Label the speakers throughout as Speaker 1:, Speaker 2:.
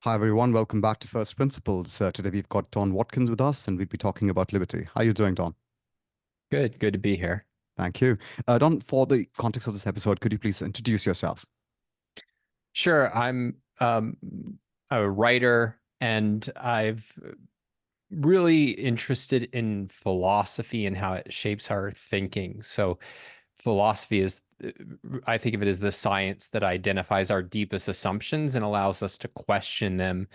Speaker 1: Hi, everyone. Welcome back to First Principles. Today we've got Don Watkins with us, and we'll be talking about liberty. How are you doing, Don?
Speaker 2: Good to be here.
Speaker 1: Thank you. Don, for the context of this episode, could you please introduce yourself?
Speaker 2: Sure, I'm a writer and I've really interested in philosophy and how it shapes our thinking. So philosophy is, I think of it as the science that identifies our deepest assumptions and allows us to question them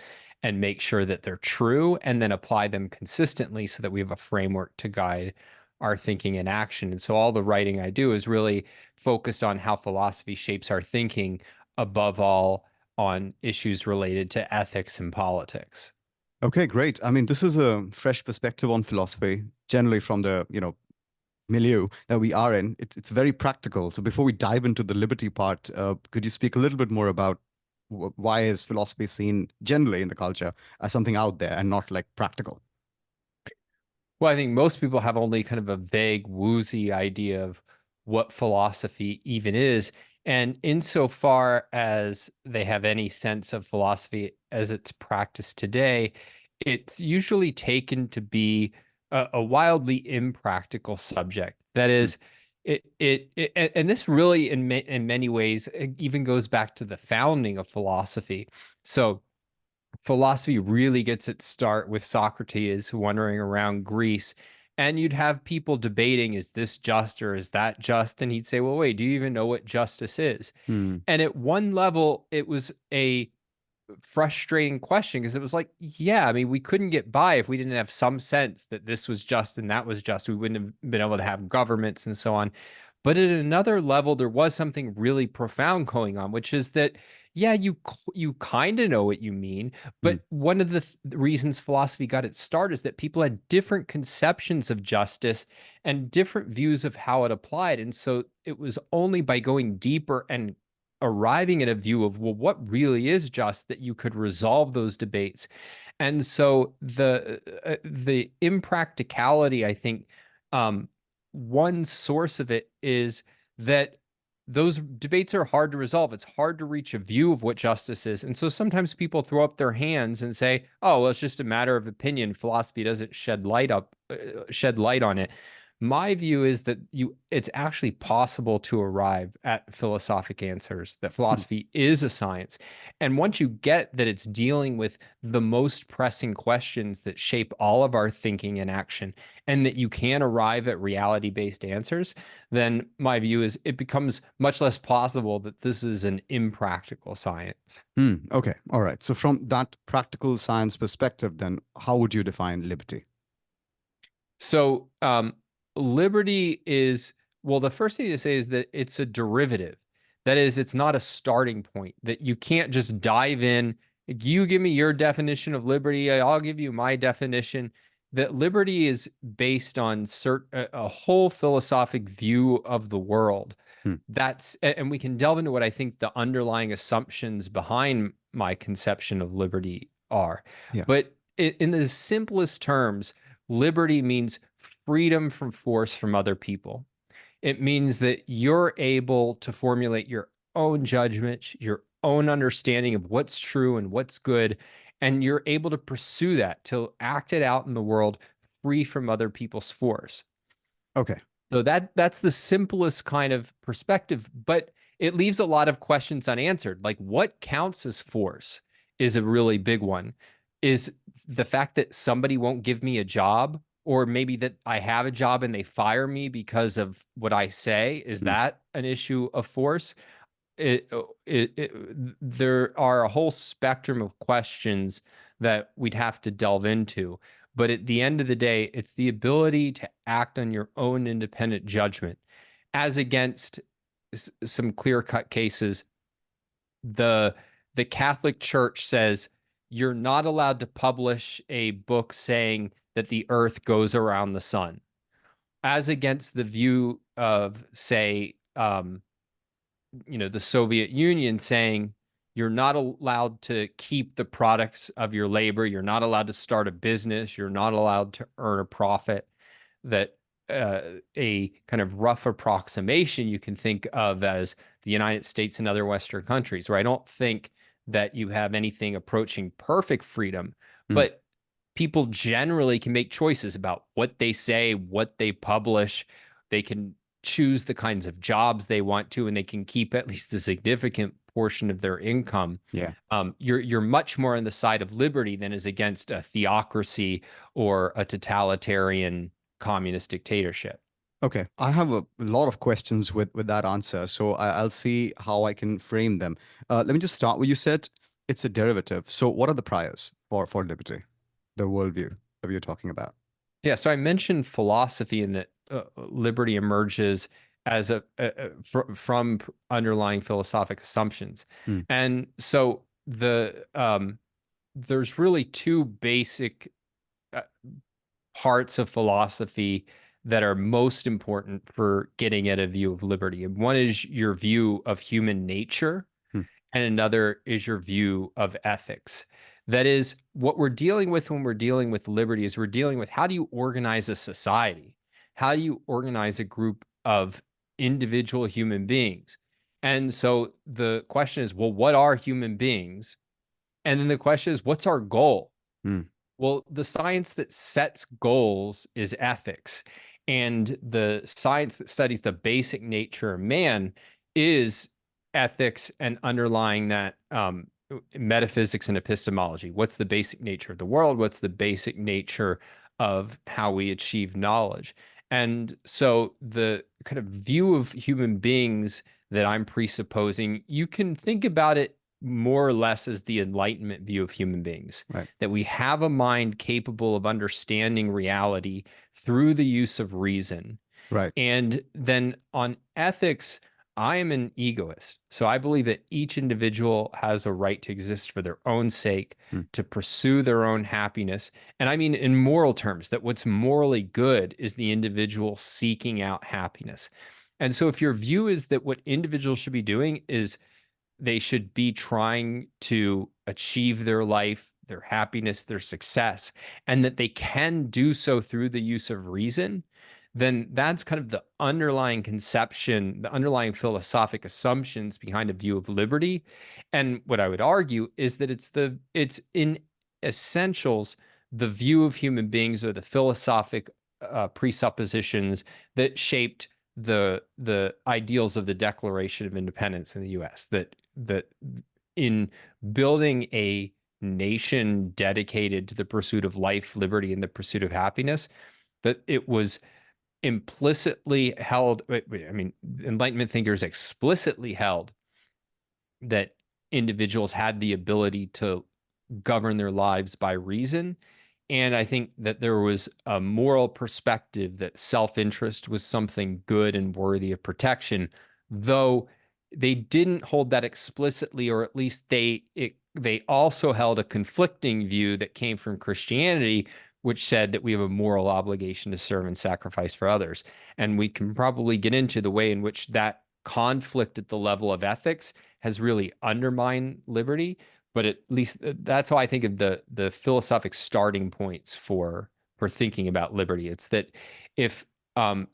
Speaker 2: and make sure that they're true and then apply them consistently so that we have a framework to guide our thinking and action. And so all the writing I do is really focused on how philosophy shapes our thinking, above all on issues related to ethics and politics.
Speaker 1: Okay, great. I mean, this is a fresh perspective on philosophy, generally from the, milieu that we are in. It's very practical. So before we dive into the liberty part, could you speak a little bit more about why is philosophy seen generally in the culture as something out there and not like practical?
Speaker 2: Well, I think most people have only kind of a vague, woozy idea of what philosophy even is. And insofar as they have any sense of philosophy as it's practiced today, it's usually taken to be a wildly impractical subject. That
Speaker 1: Hmm.
Speaker 2: is, and this really, in many ways, it even goes back to the founding of philosophy. So, philosophy really gets its start with Socrates wandering around Greece. And you'd have people debating, is this just or is that just? And he'd say, well, wait, do you even know what justice is?
Speaker 1: Hmm.
Speaker 2: And at one level, it was a frustrating question because it was like, yeah, I mean, we couldn't get by if we didn't have some sense that this was just and that was just. We wouldn't have been able to have governments and so on. But at another level, there was something really profound going on, which is that, yeah, you kind of know what you mean,
Speaker 1: Hmm.
Speaker 2: but one of the reasons philosophy got its start is that people had different conceptions of justice and different views of how it applied. And so it was only by going deeper and arriving at a view of, well, what really is just, that you could resolve those debates. And so the impracticality, I think, one source of it is that those debates are hard to resolve. It's hard to reach a view of what justice is. And so sometimes people throw up their hands and say, "Oh, well, it's just a matter of opinion. Philosophy doesn't shed light on it." My view is that it's actually possible to arrive at philosophic answers, that
Speaker 1: Hmm.
Speaker 2: philosophy is a science. And once you get that it's dealing with the most pressing questions that shape all of our thinking and action, and that you can arrive at reality-based answers, then my view is it becomes much less possible that this is an impractical science.
Speaker 1: Hmm. Okay. All right. So from that practical science perspective, then how would you define liberty?
Speaker 2: So, liberty is, well, the first thing to say is that it's a derivative. That is, it's not a starting point, that you can't just dive in. You give me your definition of liberty, I'll give you my definition. That liberty is based on a whole philosophic view of the world.
Speaker 1: Hmm.
Speaker 2: And we can delve into what I think the underlying assumptions behind my conception of liberty are.
Speaker 1: Yeah.
Speaker 2: But in the simplest terms, liberty means freedom from force from other people. It means that you're able to formulate your own judgment, your own understanding of what's true and what's good, and you're able to pursue that, to act it out in the world free from other people's force.
Speaker 1: Okay.
Speaker 2: So that's the simplest kind of perspective, but it leaves a lot of questions unanswered. Like, what counts as force is a really big one. Is the fact that somebody won't give me a job, or maybe that I have a job and they fire me because of what I say, is
Speaker 1: Hmm.
Speaker 2: that an issue of force? it, there are a whole spectrum of questions that we'd have to delve into. But at the end of the day, it's the ability to act on your own independent judgment, as against some clear-cut cases. The the Catholic Church says you're not allowed to publish a book saying that the earth goes around the sun, as against the view of, say, the Soviet Union saying you're not allowed to keep the products of your labor, you're not allowed to start a business, you're not allowed to earn a profit. That a kind of rough approximation you can think of as the United States and other Western countries, where I don't think that you have anything approaching perfect freedom,
Speaker 1: Mm.
Speaker 2: but people generally can make choices about what they say, what they publish. They can choose the kinds of jobs they want to, and they can keep at least a significant portion of their income.
Speaker 1: Yeah.
Speaker 2: You're much more on the side of liberty than is against a theocracy or a totalitarian communist dictatorship.
Speaker 1: Okay, I have a lot of questions with that answer, so I'll see how I can frame them. Let me just start with, you said it's a derivative. So what are the priors for liberty, the worldview that you're talking about?
Speaker 2: Yeah, so I mentioned philosophy and that liberty emerges as from underlying philosophic assumptions,
Speaker 1: Mm.
Speaker 2: and so there's really two basic uh, parts of philosophy that are most important for getting at a view of liberty. And one is your view of human nature,
Speaker 1: Mm.
Speaker 2: and another is your view of ethics. That is, what we're dealing with when we're dealing with liberty is we're dealing with how do you organize a society? How do you organize a group of individual human beings? And so the question is, well, what are human beings? And then the question is, what's our goal?
Speaker 1: Mm.
Speaker 2: Well, the science that sets goals is ethics. And the science that studies the basic nature of man is ethics, and underlying that metaphysics and epistemology. What's the basic nature of the world? What's the basic nature of how we achieve knowledge? And so the kind of view of human beings that I'm presupposing, you can think about it more or less as the Enlightenment view of human beings,
Speaker 1: Right.
Speaker 2: that we have a mind capable of understanding reality through the use of reason.
Speaker 1: Right.
Speaker 2: And then on ethics, I am an egoist. So I believe that each individual has a right to exist for their own sake,
Speaker 1: Mm.
Speaker 2: to pursue their own happiness. And I mean, in moral terms, that what's morally good is the individual seeking out happiness. And so if your view is that what individuals should be doing is they should be trying to achieve their life, their happiness, their success, and that they can do so through the use of reason, then that's kind of the underlying conception, the underlying philosophic assumptions behind a view of liberty. And what I would argue is that it's in essentials the view of human beings, or the philosophic presuppositions that shaped the ideals of the Declaration of Independence in the U.S. That in building a nation dedicated to the pursuit of life, liberty, and the pursuit of happiness, that it was implicitly held. I mean, Enlightenment thinkers explicitly held that individuals had the ability to govern their lives by reason. And I think that there was a moral perspective that self-interest was something good and worthy of protection, though they didn't hold that explicitly, or at least they also held a conflicting view that came from Christianity, which said that we have a moral obligation to serve and sacrifice for others. And we can probably get into the way in which that conflict at the level of ethics has really undermined liberty. But at least that's how I think of the philosophic starting points for thinking about liberty. It's that if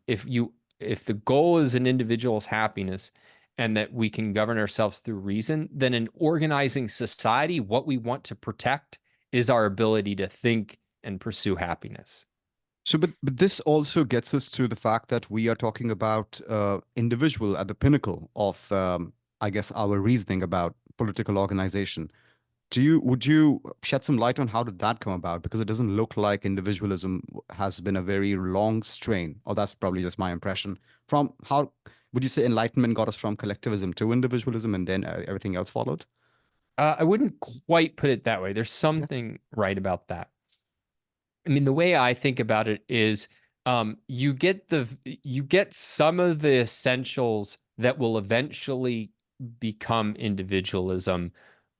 Speaker 2: if the goal is an individual's happiness, and that we can govern ourselves through reason, then in organizing society, what we want to protect is our ability to think and pursue happiness.
Speaker 1: So, but this also gets us to the fact that we are talking about individual at the pinnacle of, I guess, our reasoning about political organization. Would you shed some light on how did that come about? Because it doesn't look like individualism has been a very long strain, or that's probably just my impression. From how would you say Enlightenment got us from collectivism to individualism, and then everything else followed?
Speaker 2: I wouldn't quite put it that way. There's
Speaker 1: Okay.
Speaker 2: something right about that. I mean, the way I think about it is you get some of the essentials that will eventually become individualism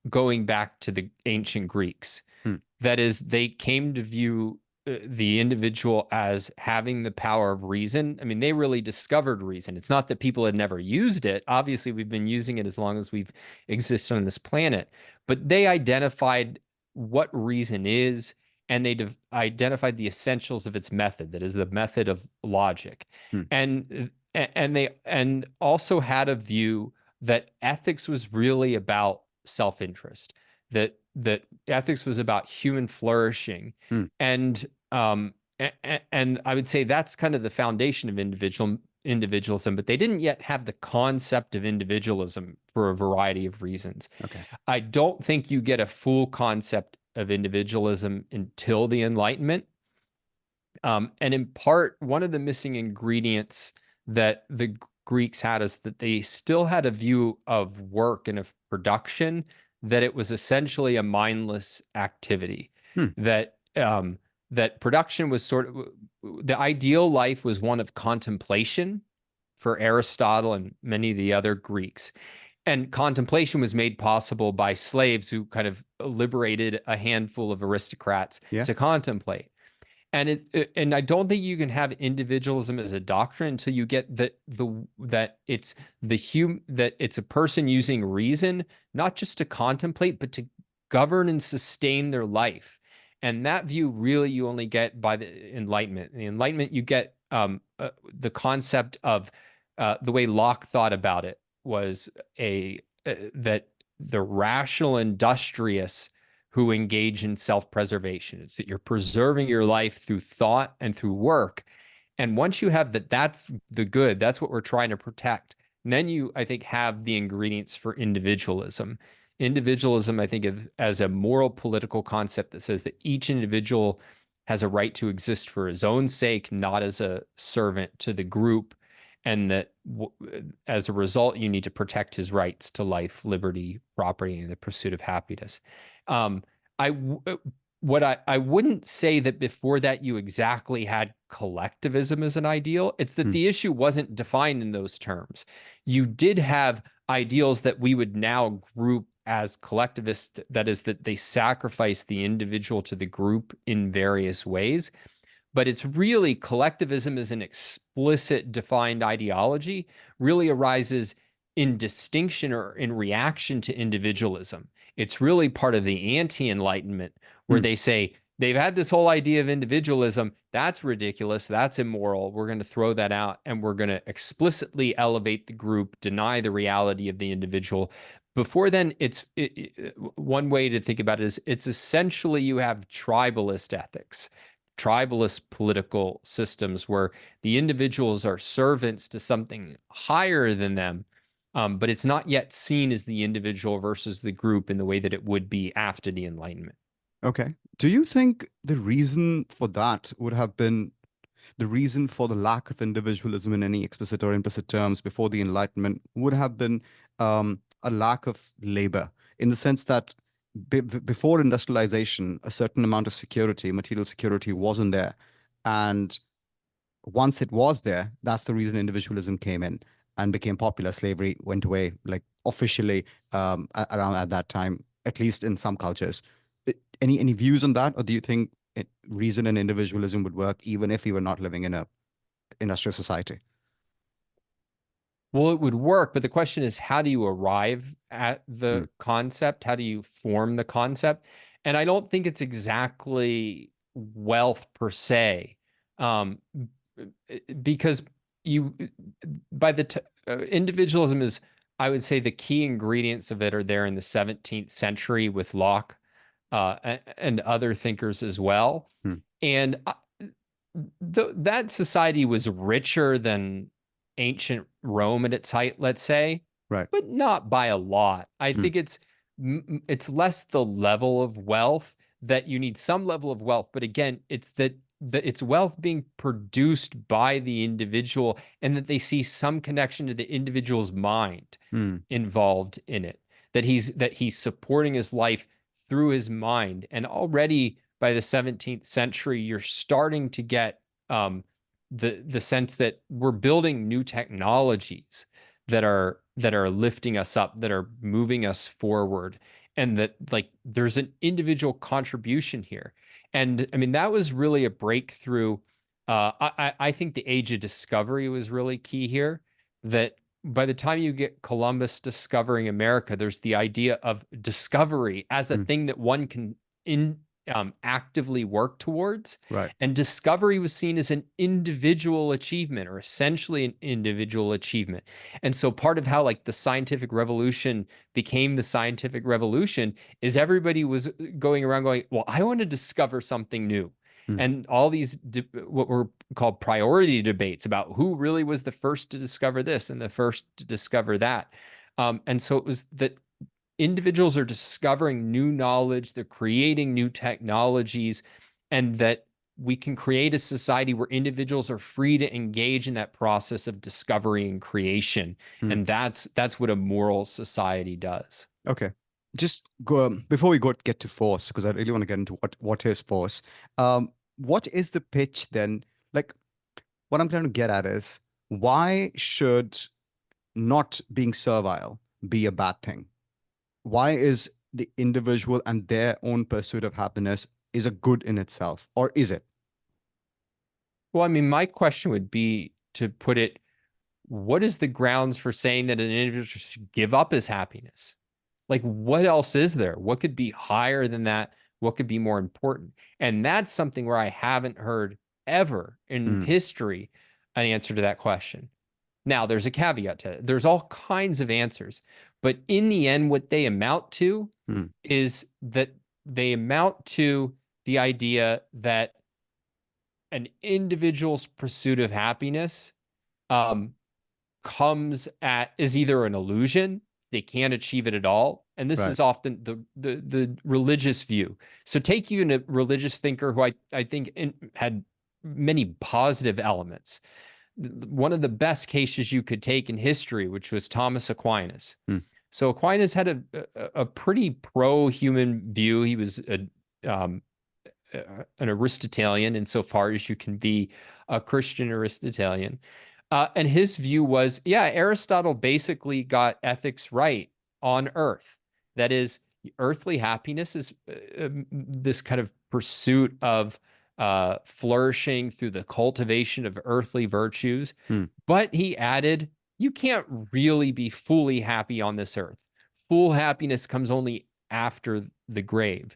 Speaker 2: going back to the ancient Greeks.
Speaker 1: Hmm.
Speaker 2: That is, they came to view the individual as having the power of reason. I mean, they really discovered reason. It's not that people had never used it. Obviously, we've been using it as long as we've existed on this planet, but they identified what reason is, and they identified the essentials of its method, that is the method of logic.
Speaker 1: Hmm.
Speaker 2: And they also had a view that ethics was really about self-interest, that ethics was about human flourishing.
Speaker 1: Hmm.
Speaker 2: And and I would say that's kind of the foundation of individualism, but they didn't yet have the concept of individualism for a variety of reasons.
Speaker 1: Okay.
Speaker 2: I don't think you get a full concept of individualism until the Enlightenment. And in part, one of the missing ingredients that the Greeks had is that they still had a view of work and of production, that it was essentially a mindless activity,
Speaker 1: Hmm.
Speaker 2: that that production was sort of the ideal life was one of contemplation for Aristotle and many of the other Greeks. And contemplation was made possible by slaves who kind of liberated a handful of aristocrats
Speaker 1: Yeah.
Speaker 2: to contemplate. And I don't think you can have individualism as a doctrine until you get that it's that it's a person using reason, not just to contemplate, but to govern and sustain their life. And that view really you only get by the Enlightenment. In the Enlightenment, you get the concept of the way Locke thought about it was that the rational industrious who engage in self-preservation. It's that you're preserving your life through thought and through work. And once you have that, that's the good. That's what we're trying to protect. And then you, I think, have the ingredients for individualism. Individualism, I think, as a moral political concept that says that each individual has a right to exist for his own sake, not as a servant to the group. And that as a result, you need to protect his rights to life, liberty, property, and the pursuit of happiness. I wouldn't say that before that you exactly had collectivism as an ideal. It's that the issue wasn't defined in those terms. You did have ideals that we would now group as collectivist, that is, that they sacrifice the individual to the group in various ways. But it's really collectivism as an explicit defined ideology really arises in distinction or in reaction to individualism. It's really part of the anti-Enlightenment where they say they've had this whole idea of individualism. That's ridiculous. That's immoral. We're going to throw that out and we're going to explicitly elevate the group, deny the reality of the individual. Before then, one way to think about it is it's essentially you have tribalist ethics, tribalist political systems where the individuals are servants to something higher than them, but it's not yet seen as the individual versus the group in the way that it would be after the Enlightenment.
Speaker 1: Okay. Do you think the reason for that would have been the reason for the lack of individualism in any explicit or implicit terms before the Enlightenment would have been a lack of labor, in the sense that before industrialization, a certain amount of security, material security, wasn't there. And once it was there, that's the reason individualism came in and became popular. Slavery went away, like officially, around at that time, at least in some cultures. Any views on that, or do you think reason and individualism would work even if we were not living in a industrial society?
Speaker 2: Well, it would work, but the question is, how do you arrive at the concept? How do you form the concept? And I don't think it's exactly wealth per se, because individualism is, I would say, the key ingredients of it are there in the 17th century with Locke and other thinkers as well. And that society was richer than ancient Rome at its height, let's say,
Speaker 1: Right.
Speaker 2: but not by a lot. I think it's less the level of wealth, that you need some level of wealth, but again, it's that it's wealth being produced by the individual, and that they see some connection to the individual's mind involved in it, that he's supporting his life through his mind. And already by the 17th century, you're starting to get the sense that we're building new technologies that are lifting us up, that are moving us forward, and that, like, there's an individual contribution here. And I mean, that was really a breakthrough. I think the age of discovery was really key here, that by the time you get Columbus discovering America, there's the idea of discovery as a thing that one can actively work towards.
Speaker 1: Right.
Speaker 2: And discovery was seen as an individual achievement, or essentially an individual achievement. And so part of how like the scientific revolution became the scientific revolution is everybody was going around going, well, I want to discover something new.
Speaker 1: Mm.
Speaker 2: And all these what were called priority debates about who really was the first to discover this and the first to discover that. And so it was that individuals are discovering new knowledge, they're creating new technologies, and that we can create a society where individuals are free to engage in that process of discovery and creation.
Speaker 1: Mm.
Speaker 2: And that's what a moral society does.
Speaker 1: Okay. Just go before we get to force, because I really want to get into what is force. What is the pitch then? Like, what I'm trying to get at is, why should not being servile be a bad thing? Why is the individual and their own pursuit of happiness is a good in itself, or is it?
Speaker 2: Well, I mean, my question would be to put it, what is the grounds for saying that an individual should give up his happiness? Like, what else is there? What could be higher than that? What could be more important? And that's something where I haven't heard ever in
Speaker 1: Mm.
Speaker 2: history an answer to that question. Now, there's a caveat to it. There's all kinds of answers, but in the end, what they amount to
Speaker 1: Mm.
Speaker 2: is that they amount to the idea that an individual's pursuit of happiness um, is either an illusion, they can't achieve it at all, and this
Speaker 1: Right.
Speaker 2: is often the religious view. So take you in a religious thinker who I think had many positive elements. One of the best cases you could take in history, which was Thomas Aquinas.
Speaker 1: Mm.
Speaker 2: So Aquinas had a pretty pro-human view. He was um, an Aristotelian insofar as you can be a Christian Aristotelian. And his view was, yeah, Aristotle basically got ethics right on earth. That is, earthly happiness is this kind of pursuit of flourishing through the cultivation of earthly virtues.
Speaker 1: Mm.
Speaker 2: But he added, you can't really be fully happy on this earth. Full happiness comes only after the grave.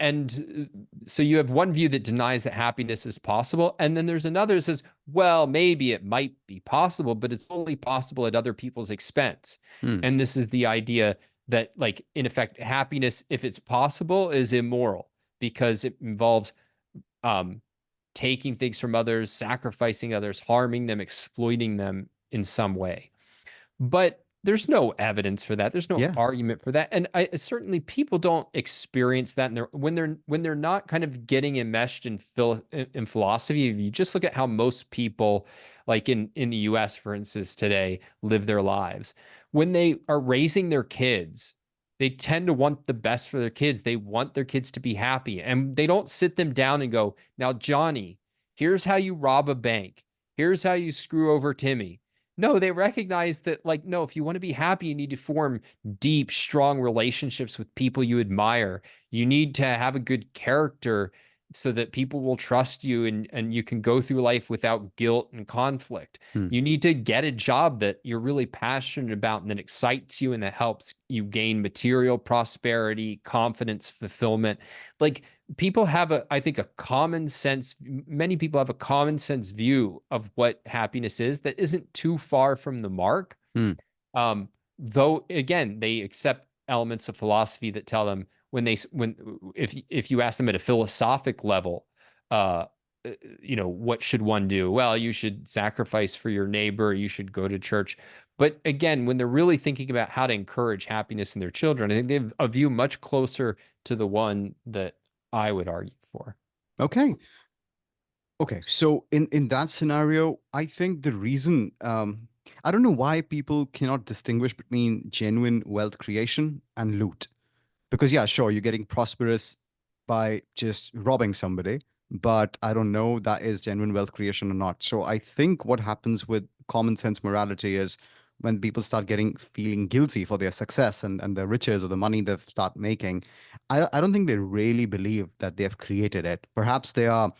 Speaker 2: And so you have one view that denies that happiness is possible, and then there's another that says, well, maybe it might be possible, but it's only possible at other people's expense.
Speaker 1: Mm.
Speaker 2: And this is the idea that, like, in effect, happiness, if it's possible, is immoral because it involves taking things from others, sacrificing others, harming them, exploiting them in some way. But there's no evidence for that. There's no
Speaker 1: Yeah.
Speaker 2: argument for that. And certainly people don't experience that when they're not kind of getting enmeshed in philosophy. If you just look at how most people, like in the US, for instance, today live their lives, when they are raising their kids, they tend to want the best for their kids. They want their kids to be happy. And they don't sit them down and go, now, Johnny, here's how you rob a bank. Here's how you screw over Timmy. No, they recognize that, like, no, if you want to be happy, you need to form deep, strong relationships with people you admire. You need to have a good character so that people will trust you and you can go through life without guilt and conflict.
Speaker 1: Mm.
Speaker 2: You need to get a job that you're really passionate about and that excites you and that helps you gain material prosperity, confidence, fulfillment. Like, people have I think a common sense, many people have a common sense view of what happiness is that isn't too far from the mark.
Speaker 1: Mm.
Speaker 2: Though again, they accept elements of philosophy that tell them if you ask them at a philosophic level, what should one do? Well, you should sacrifice for your neighbor, you should go to church. But again, when they're really thinking about how to encourage happiness in their children, I think they have a view much closer to the one that I would argue for.
Speaker 1: Okay. Okay. So in that scenario, I think the reason I don't know why people cannot distinguish between genuine wealth creation and loot. Because yeah, sure, you're getting prosperous by just robbing somebody, but I don't know that is genuine wealth creation or not. So I think what happens with common sense morality is when people start feeling guilty for their success and the riches or the money they've start making, I don't think they really believe that they have created it. Perhaps they are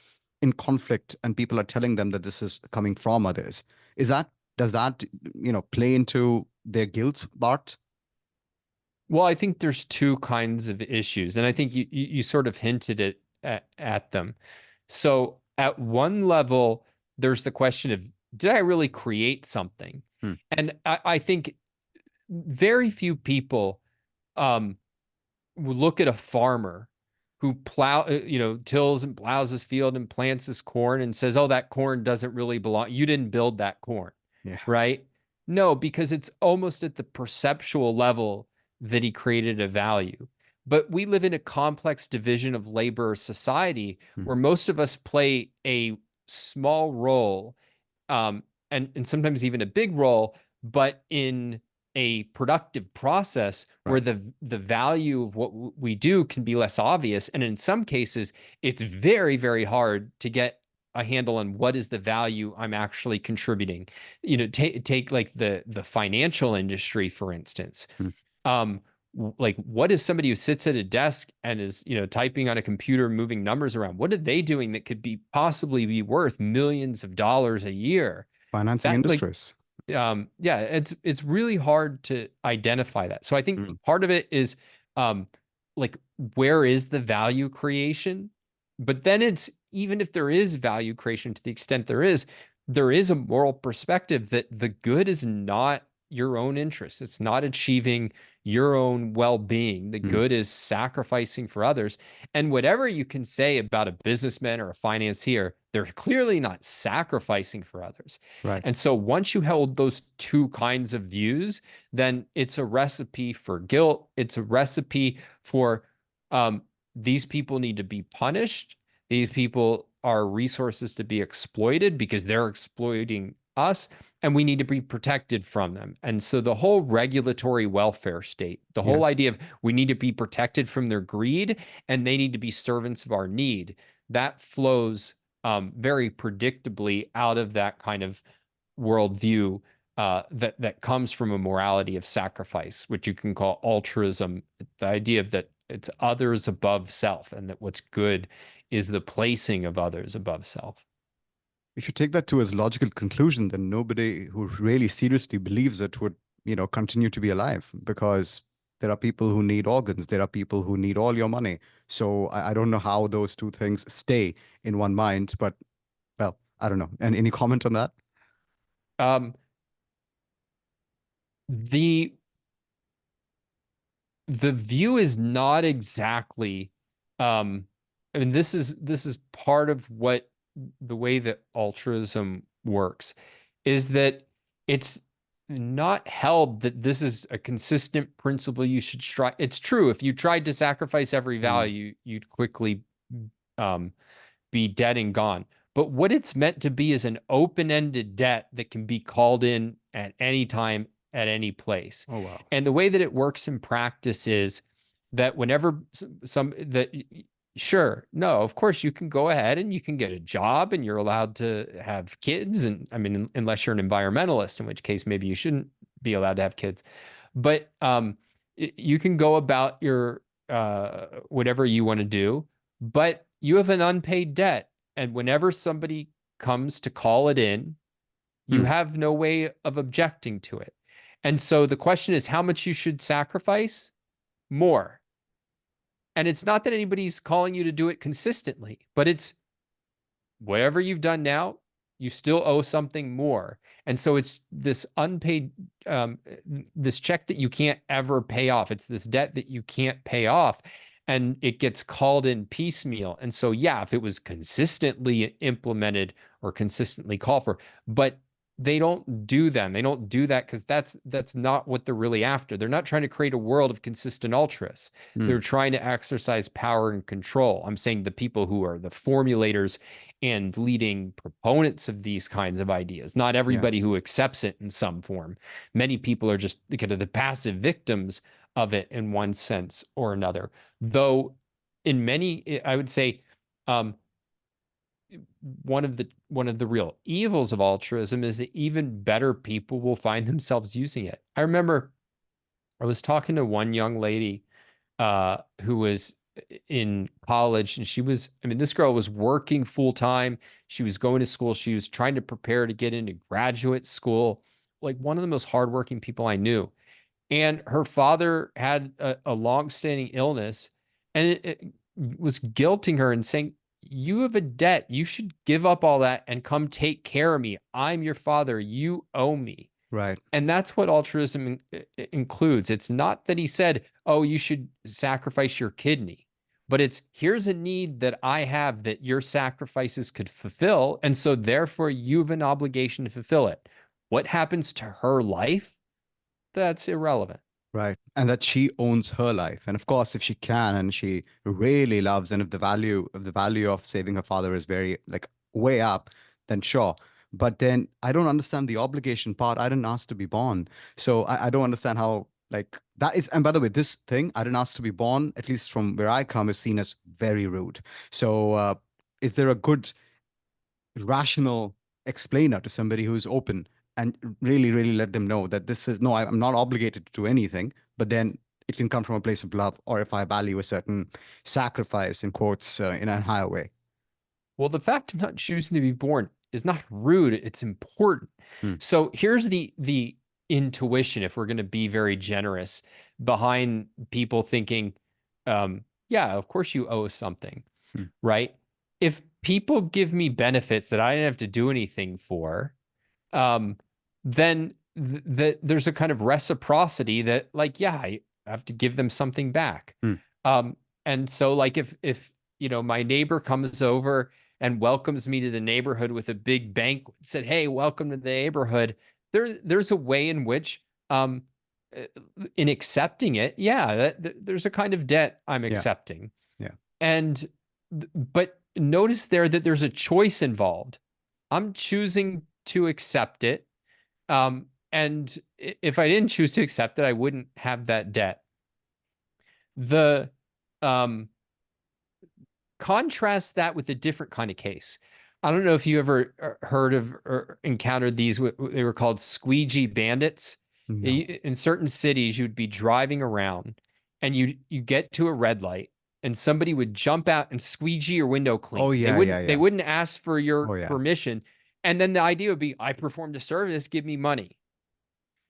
Speaker 1: in conflict and people are telling them that this is coming from others. Does that play into their guilt, Bart?
Speaker 2: Well, I think there's two kinds of issues, and I think you sort of hinted at them. So at one level, there's the question of, did I really create something?
Speaker 1: Hmm.
Speaker 2: And I think very few people um, will look at a farmer who tills and plows his field and plants his corn and says, "Oh, that corn doesn't really belong. You didn't build that corn,"
Speaker 1: Yeah.
Speaker 2: right? No, because it's almost at the perceptual level that he created a value. But we live in a complex division of labor society
Speaker 1: Hmm.
Speaker 2: where most of us play a small role, um, and sometimes even a big role, but in a productive process where
Speaker 1: Right.
Speaker 2: the value of what we do can be less obvious. And in some cases, it's very, very hard to get a handle on what is the value I'm actually contributing. Take like the financial industry, for instance.
Speaker 1: Hmm.
Speaker 2: Um, like what is somebody who sits at a desk and is, typing on a computer, moving numbers around? What are they doing that could be possibly be worth millions of dollars a year?
Speaker 1: Financing
Speaker 2: That like
Speaker 1: industries.
Speaker 2: yeah, it's really hard to identify that. So I think
Speaker 1: Hmm.
Speaker 2: part of it is um like where is the value creation? But then it's, even if there is value creation, to the extent there is a moral perspective that the good is not your own interest. It's not achieving your own well-being. The
Speaker 1: Hmm.
Speaker 2: good is sacrificing for others. And whatever you can say about a businessman or a financier, they're clearly not sacrificing for others.
Speaker 1: Right.
Speaker 2: And so once you held those two kinds of views, then it's a recipe for guilt. It's a recipe for um, these people need to be punished. These people are resources to be exploited because they're exploiting us, and we need to be protected from them. And so the whole regulatory welfare state, the
Speaker 1: Yeah.
Speaker 2: whole idea of we need to be protected from their greed and they need to be servants of our need, that flows very predictably out of that kind of worldview that comes from a morality of sacrifice, which you can call altruism. The idea of that it's others above self, and that what's good is the placing of others above self.
Speaker 1: If you take that to its logical conclusion, then nobody who really seriously believes it would, continue to be alive, because there are people who need organs. There are people who need all your money. So I don't know how those two things stay in one mind, but well, I don't know. And any comment on that?
Speaker 2: Um, the the view is not exactly I mean, this is part of what the way that altruism works is that it's not held that this is a consistent principle you should strive. It's true, if you tried to sacrifice every
Speaker 1: Hmm.
Speaker 2: value, you'd quickly um, be dead and gone. But what it's meant to be is an open-ended debt that can be called in at any time, at any place.
Speaker 1: Oh, wow.
Speaker 2: And the way that it works in practice is that whenever some that sure, no, of course you can go ahead and you can get a job and you're allowed to have kids. And I mean, unless you're an environmentalist, in which case maybe you shouldn't be allowed to have kids. But you can go about your whatever you want to do, but you have an unpaid debt. And whenever somebody comes to call it in, you
Speaker 1: Hmm.
Speaker 2: have no way of objecting to it. And so the question is how much you should sacrifice? More. And it's not that anybody's calling you to do it consistently, but it's whatever you've done now, you still owe something more. And so it's this unpaid, this check that you can't ever pay off. It's this debt that you can't pay off. And it gets called in piecemeal. And so, yeah, if it was consistently implemented or consistently called for, but they don't do them. They don't do that because that's not what they're really after. They're not trying to create a world of consistent altruists.
Speaker 1: Hmm.
Speaker 2: They're trying to exercise power and control. I'm saying the people who are the formulators and leading proponents of these kinds of ideas. Not
Speaker 1: Yeah.
Speaker 2: everybody who accepts it in some form. Many people are just kind of the passive victims of it in one sense or another. Though, in many, I would say, um, one of the real evils of altruism is that even better people will find themselves using it. I remember I was talking to one young lady who was in college, and I mean, this girl was working full time. She was going to school. She was trying to prepare to get into graduate school, like one of the most hardworking people I knew. and her father had a long-standing illness, and it was guilting her and saying, you have a debt. You should give up all that and come take care of me. I'm your father. You owe me.
Speaker 1: Right.
Speaker 2: And that's what altruism includes. It's not that he said, oh, you should sacrifice your kidney, but it's, here's a need that I have that your sacrifices could fulfill. And so therefore you have an obligation to fulfill it. What happens to her life? That's irrelevant.
Speaker 1: Right. And that she owns her life. And of course, if she can and she really loves, and if the value of saving her father is very like way up, then sure. But then I don't understand the obligation part. I didn't ask to be born. So I don't understand how like that is. And by the way, this thing, I didn't ask to be born, at least from where I come, is seen as very rude. So is there a good rational explainer to somebody who's open and really, really let them know that this is no, I'm not obligated to do anything, but then it can come from a place of love, or if I value a certain sacrifice in quotes in a higher way.
Speaker 2: Well, the fact of not choosing to be born is not rude, it's important.
Speaker 1: Hmm.
Speaker 2: So here's the intuition, if we're going to be very generous, behind people thinking, yeah, of course you owe something,
Speaker 1: Hmm.
Speaker 2: right? If people give me benefits that I didn't have to do anything for, then there's a kind of reciprocity that, like, yeah, I have to give them something back.
Speaker 1: Hmm.
Speaker 2: And so, like, if my neighbor comes over and welcomes me to the neighborhood with a big banquet, said, "Hey, welcome to the neighborhood." There's a way in which, uh, in accepting it, yeah, there's a kind of debt I'm
Speaker 1: Yeah.
Speaker 2: accepting.
Speaker 1: Yeah.
Speaker 2: And but notice there that there's a choice involved. I'm choosing to accept it. And if I didn't choose to accept it, I wouldn't have that debt. The um, Contrast that with a different kind of case. I don't know if you ever heard of or encountered these. They were called squeegee bandits.
Speaker 1: No.
Speaker 2: In certain cities, you'd be driving around and you get to a red light and somebody would jump out and squeegee your window
Speaker 1: Oh
Speaker 2: clean. They
Speaker 1: yeah, yeah,
Speaker 2: wouldn't they
Speaker 1: yeah.
Speaker 2: wouldn't ask for your
Speaker 1: Oh yeah.
Speaker 2: permission. And then the idea would be, I performed a service, give me money.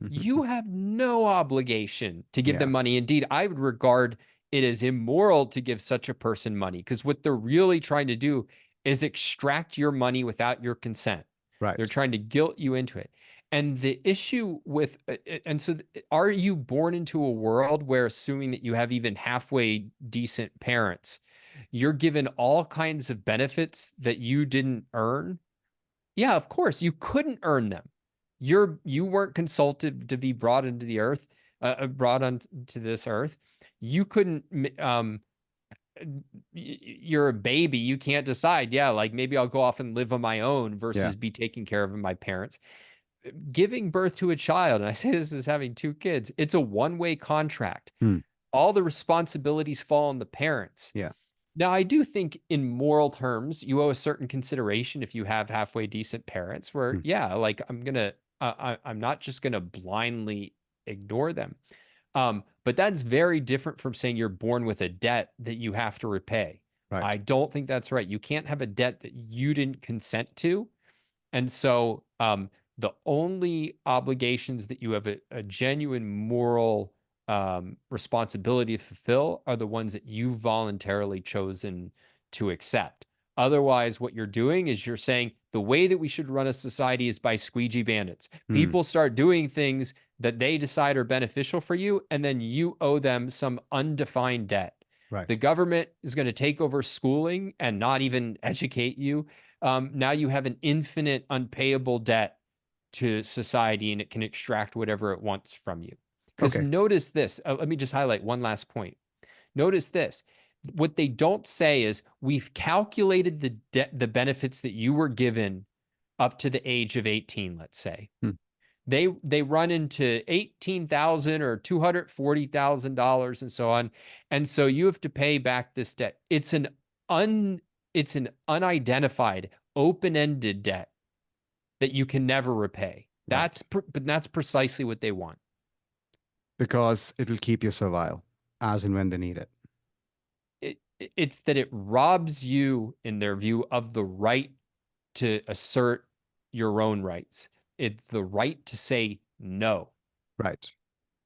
Speaker 2: You have no obligation to give
Speaker 1: Yeah.
Speaker 2: them money. Indeed, I would regard it as immoral to give such a person money, because what they're really trying to do is extract your money without your consent. They're
Speaker 1: Right.
Speaker 2: trying to guilt you into it. And the issue with, and so are you born into a world where, assuming that you have even halfway decent parents, you're given all kinds of benefits that you didn't earn? Yeah, of course, you couldn't earn them. You weren't consulted to be brought into the earth, brought onto this earth. You couldn't. You're a baby. You can't decide. Yeah, like, maybe I'll go off and live on my own
Speaker 1: Yeah.
Speaker 2: versus be taken care of by my parents. Giving birth to a child, and I say this as having two kids, it's a one-way contract.
Speaker 1: Hmm.
Speaker 2: All the responsibilities fall on the parents.
Speaker 1: Yeah.
Speaker 2: Now, I do think in moral terms, you owe a certain consideration if you have halfway decent parents, where,
Speaker 1: Hmm.
Speaker 2: yeah, like, I'm not just gonna blindly ignore them. But that's very different from saying you're born with a debt that you have to repay. I
Speaker 1: Right.
Speaker 2: don't think that's right. You can't have a debt that you didn't consent to. And so, the only obligations that you have a genuine moral responsibility to fulfill are the ones that you've voluntarily chosen to accept. Otherwise, what you're doing is you're saying the way that we should run a society is by squeegee bandits.
Speaker 1: Hmm.
Speaker 2: People start doing things that they decide are beneficial for you, and then you owe them some undefined debt. The
Speaker 1: Right.
Speaker 2: government is going to take over schooling and not even educate you. Now you have an infinite unpayable debt to society, and it can extract whatever it wants from you. Because
Speaker 1: Okay.
Speaker 2: notice this, let me just highlight one last point. Notice this. What they don't say is, we've calculated the benefits that you were given up to the age of 18, let's say.
Speaker 1: Hmm.
Speaker 2: They run into $18,000 or $240,000 and so on. And so you have to pay back this debt. It's an unidentified, open-ended debt that you can never repay.
Speaker 1: Right.
Speaker 2: But that's precisely what they want.
Speaker 1: Because it'll keep you servile as and when they need it.
Speaker 2: It's that it robs you, in their view, of the right to assert your own rights. It's the right to say no.
Speaker 1: Right.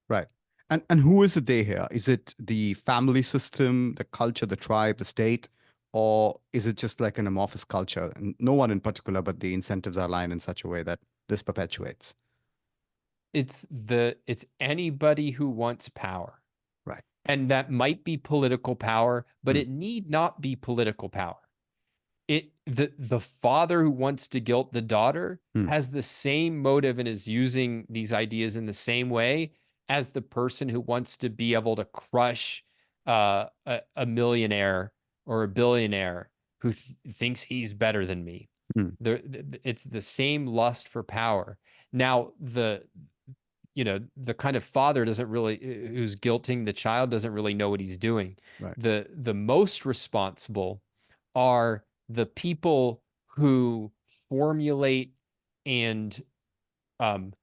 Speaker 1: Right. And who is it they here? Is it the family system, the culture, the tribe, the state, or is it just like an amorphous culture? And no one in particular, but the incentives are aligned in such a way that this perpetuates.
Speaker 2: It's anybody who wants power.
Speaker 1: Right.
Speaker 2: And that might be political power, but
Speaker 1: Hmm.
Speaker 2: it need not be political power. The father who wants to guilt the daughter
Speaker 1: Hmm.
Speaker 2: has the same motive and is using these ideas in the same way as the person who wants to be able to crush a millionaire or a billionaire who thinks he's better than me.
Speaker 1: Hmm.
Speaker 2: It's the same lust for power. Now, the kind of father doesn't really, who's guilting the child, doesn't really know what he's doing.
Speaker 1: Right.
Speaker 2: The most responsible are the people who formulate and um,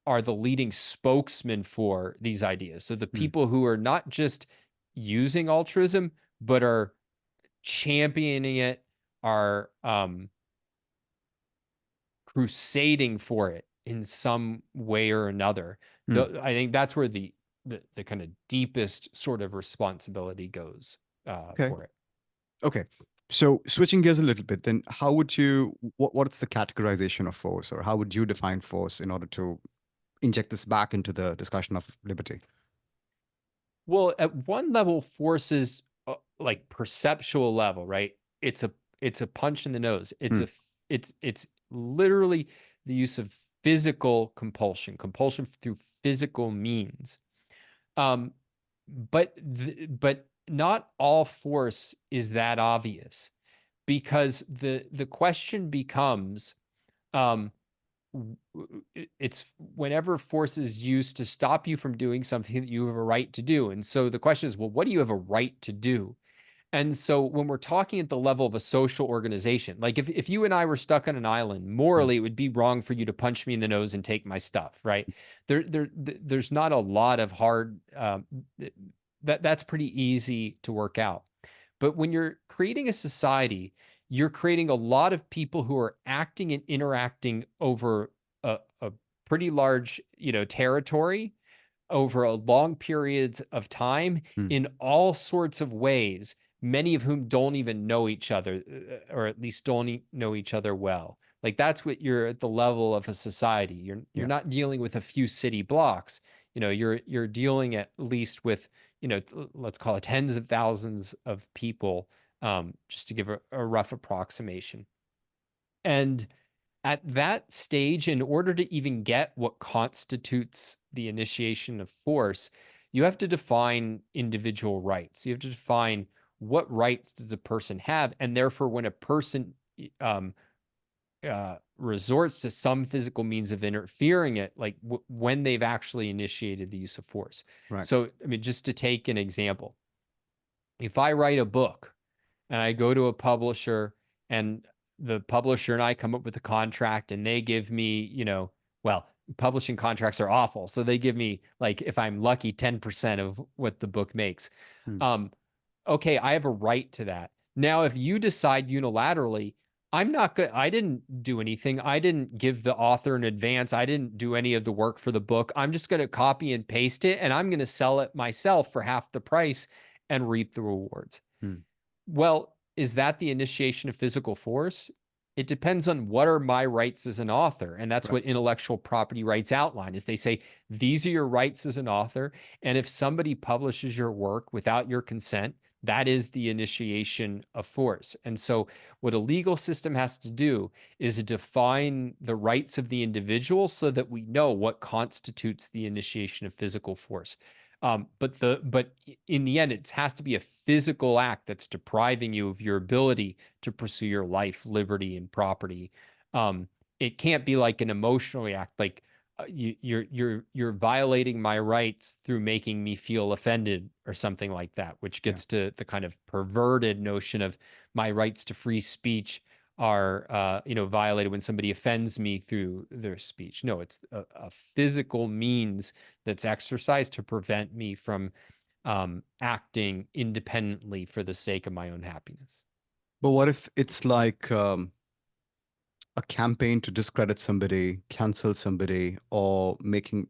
Speaker 2: are the leading spokesman for these ideas. So the
Speaker 1: Hmm.
Speaker 2: people who are not just using altruism, but are championing it, are crusading for it in some way or another.
Speaker 1: Hmm.
Speaker 2: I think that's where the kind of deepest sort of responsibility goes
Speaker 1: Okay.
Speaker 2: for it.
Speaker 1: Okay. So switching gears a little bit, then how would you, what's the categorization of force, or how would you define force in order to inject this back into the discussion of liberty?
Speaker 2: Well, at one level, force is like perceptual level, right? It's a it's a punch in the nose.
Speaker 1: Hmm.
Speaker 2: It's literally the use of physical compulsion through physical means. Um, but not all force is that obvious, because the question becomes, um, it's whenever force is used to stop you from doing something that you have a right to do. And so the question is, well, what do you have a right to do? And so when we're talking at the level of a social organization, like if you and I were stuck on an island,
Speaker 1: Hmm.
Speaker 2: morally, it would be wrong for you to punch me in the nose and take my stuff, right? There's not a lot of hard, that's pretty easy to work out. But when you're creating a society, you're creating a lot of people who are acting and interacting over a pretty large, territory, over a long periods of time,
Speaker 1: Hmm.
Speaker 2: in all sorts of ways, many of whom don't even know each other, or at least don't know each other well. Like that's what you're at the level of a society. You're
Speaker 1: Yeah.
Speaker 2: not dealing with a few city blocks. You're dealing at least with, let's call it tens of thousands of people, just to give a rough approximation. And at that stage, in order to even get what constitutes the initiation of force, you have to define individual rights. You have to define what rights does a person have, and therefore, when a person um, resorts to some physical means of interfering it, like when they've actually initiated the use of force.
Speaker 1: Right.
Speaker 2: So, I mean, just to take an example, if I write a book and I go to a publisher, and the publisher and I come up with a contract, and they give me, well, publishing contracts are awful. So they give me, like, if I'm lucky, 10% of what the book makes.
Speaker 1: Hmm.
Speaker 2: Um, okay, I have a right to that. Now, if you decide unilaterally, I'm not good. I didn't do anything. I didn't give the author an advance. I didn't do any of the work for the book. I'm just going to copy and paste it, and I'm going to sell it myself for half the price and reap the rewards.
Speaker 1: Hmm.
Speaker 2: Well, is that the initiation of physical force? It depends on what are my rights as an author. And that's
Speaker 1: Right.
Speaker 2: what intellectual property rights outline is. They say, these are your rights as an author. And if somebody publishes your work without your consent, that is the initiation of force. And so what a legal system has to do is define the rights of the individual so that we know what constitutes the initiation of physical force. But in the end, it has to be a physical act that's depriving you of your ability to pursue your life, liberty, and property. It can't be like an emotional act, like you're violating my rights through making me feel offended or something like that, which
Speaker 1: Yeah.
Speaker 2: gets to the kind of perverted notion of my rights to free speech are violated when somebody offends me through their speech. No, it's a physical means that's exercised to prevent me from acting independently for the sake of my own happiness.
Speaker 1: But what if it's like a campaign to discredit somebody, cancel somebody, or making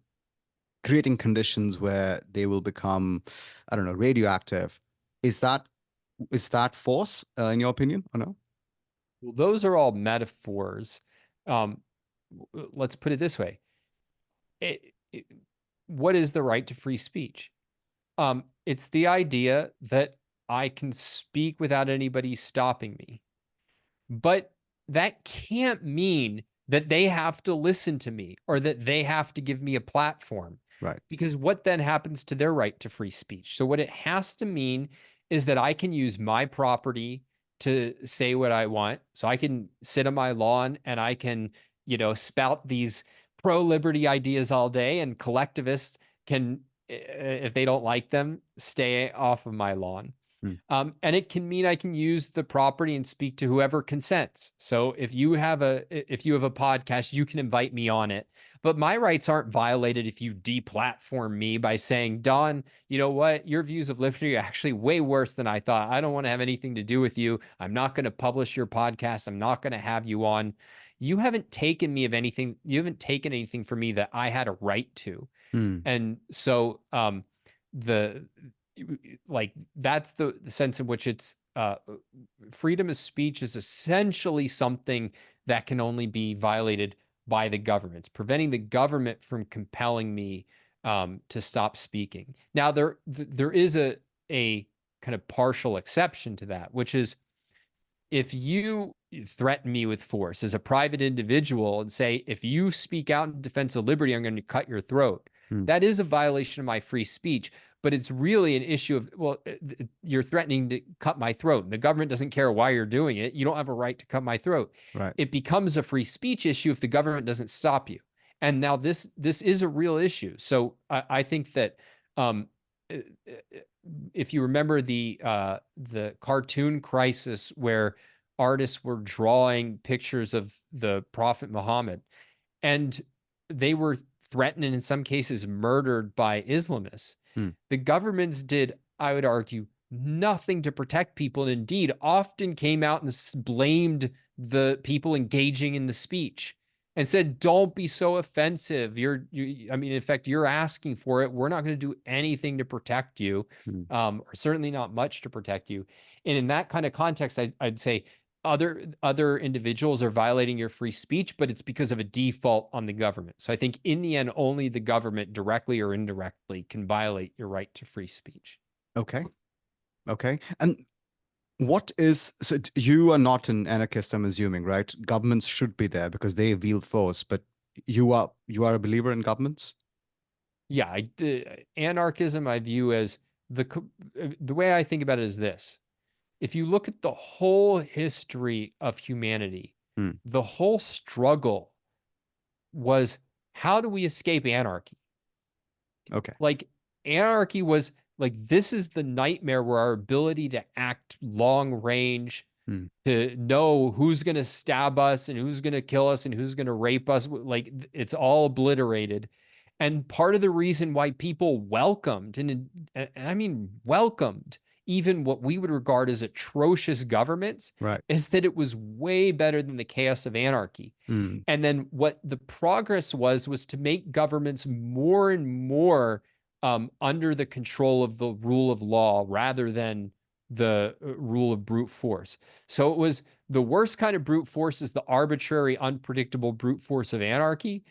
Speaker 1: creating conditions where they will become, I don't know, radioactive. Is that force, in your opinion, or no?
Speaker 2: Well, those are all metaphors. Um, let's put it this way. It, what is the right to free speech? It's the idea that I can speak without anybody stopping me. But that can't mean that they have to listen to me or that they have to give me a platform.
Speaker 1: Right.
Speaker 2: Because what then happens to their right to free speech? So, what it has to mean is that I can use my property to say what I want. So, I can sit on my lawn and I can, spout these pro liberty ideas all day, and collectivists can, if they don't like them, stay off of my lawn.
Speaker 1: Hmm.
Speaker 2: And it can mean I can use the property and speak to whoever consents. So if you have a podcast, you can invite me on it. But my rights aren't violated if you deplatform me by saying, Don, you know what? Your views of liberty are actually way worse than I thought. I don't want to have anything to do with you. I'm not going to publish your podcast. I'm not going to have you on. You haven't taken me of anything. You haven't taken anything from me that I had a right to.
Speaker 1: Hmm.
Speaker 2: And so the like that's the sense in which it's freedom of speech is essentially something that can only be violated by the government. It's preventing the government from compelling me to stop speaking. Now there is a kind of partial exception to that, which is if you threaten me with force as a private individual and say, if you speak out in defense of liberty, I'm going to cut your throat.
Speaker 1: Hmm.
Speaker 2: That is a violation of my free speech, but it's really an issue of, well, you're threatening to cut my throat. And the government doesn't care why you're doing it. You don't have a right to cut my throat.
Speaker 1: Right.
Speaker 2: It becomes a free speech issue if the government doesn't stop you. And now this is a real issue. So I think that if you remember the cartoon crisis where artists were drawing pictures of the Prophet Muhammad, and they were threatened and in some cases murdered by Islamists.
Speaker 1: Hmm.
Speaker 2: The governments did, I would argue, nothing to protect people, and indeed often came out and blamed the people engaging in the speech and said, don't be so offensive. I mean, in fact, you're asking for it. We're not going to do anything to protect you,
Speaker 1: Hmm.
Speaker 2: or certainly not much to protect you. And in that kind of context, I'd say other individuals are violating your free speech, but it's because of a default on the government. So I think in the end, only the government directly or indirectly can violate your right to free speech.
Speaker 1: Okay. Okay. And so you are not an anarchist, I'm assuming, right? Governments should be there because they wield force, but you are a believer in governments?
Speaker 2: Yeah, anarchism I view as the way I think about it is this. If you look at the whole history of humanity,
Speaker 1: Hmm.
Speaker 2: the whole struggle was, how do we escape anarchy?
Speaker 1: Okay.
Speaker 2: Like, anarchy was like, this is the nightmare where our ability to act long range,
Speaker 1: Hmm.
Speaker 2: to know who's going to stab us and who's going to kill us and who's going to rape us, like, it's all obliterated. And part of the reason why people welcomed, and I mean welcomed, even what we would regard as atrocious governments,
Speaker 1: Right.
Speaker 2: is that it was way better than the chaos of anarchy.
Speaker 1: Hmm.
Speaker 2: And then what the progress was to make governments more and more under the control of the rule of law rather than the rule of brute force. So it was the worst kind of brute force is the arbitrary, unpredictable brute force of anarchy.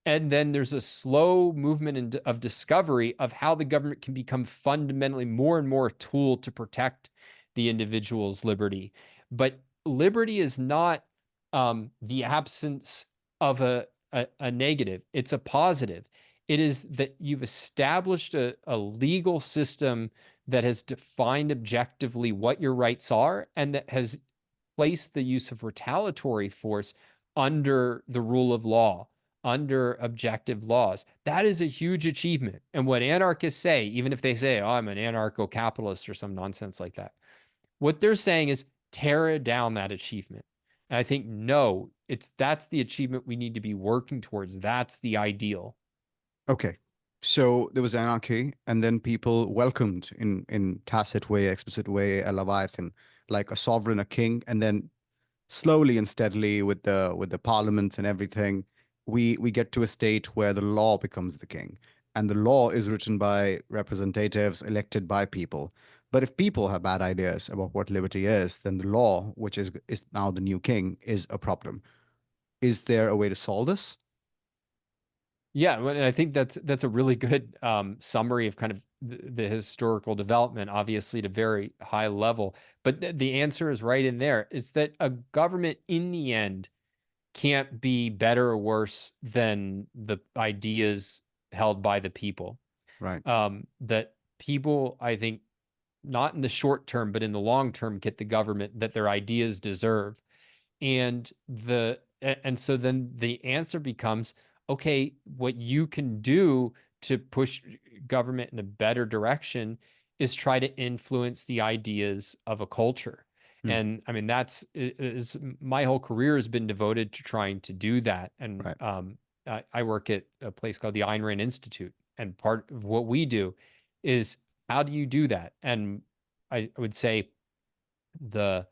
Speaker 2: And then there's a slow movement of discovery of how the government can become fundamentally more and more a tool to protect the individual's liberty. But liberty is not the absence of a negative, it's a positive. It is that you've established a legal system that has defined objectively what your rights are and that has placed the use of retaliatory force under the rule of law, under objective laws. That is a huge achievement. And what anarchists say, even if they say, oh, I'm an anarcho capitalist or some nonsense like that, what they're saying is tear down that achievement. And I think, no, that's the achievement we need to be working towards. That's the ideal.
Speaker 1: Okay. So there was anarchy, and then people welcomed in tacit way, explicit way, a Leviathan, like a sovereign, a king, and then slowly and steadily with the parliaments and everything, we get to a state where the law becomes the king. and the law is written by representatives elected by people. But if people have bad ideas about what liberty is, then the law, which is now the new king, is a problem. Is there a way to solve this?
Speaker 2: Yeah, well, and I think that's a really good summary of kind of the historical development, obviously at a very high level. But the answer is right in there. It's that a government in the end can't be better or worse than the ideas held by the people.
Speaker 1: Right.
Speaker 2: That people, I think, not in the short term, but in the long term, get the government that their ideas deserve. And so then the answer becomes, okay, what you can do to push government in a better direction is try to influence the ideas of a culture.
Speaker 1: Hmm.
Speaker 2: And I mean, that's is my whole career has been devoted to trying to do that. And
Speaker 1: Right.
Speaker 2: I work at a place called the Ayn Rand Institute, and part of what we do is how do you do that? And I would say the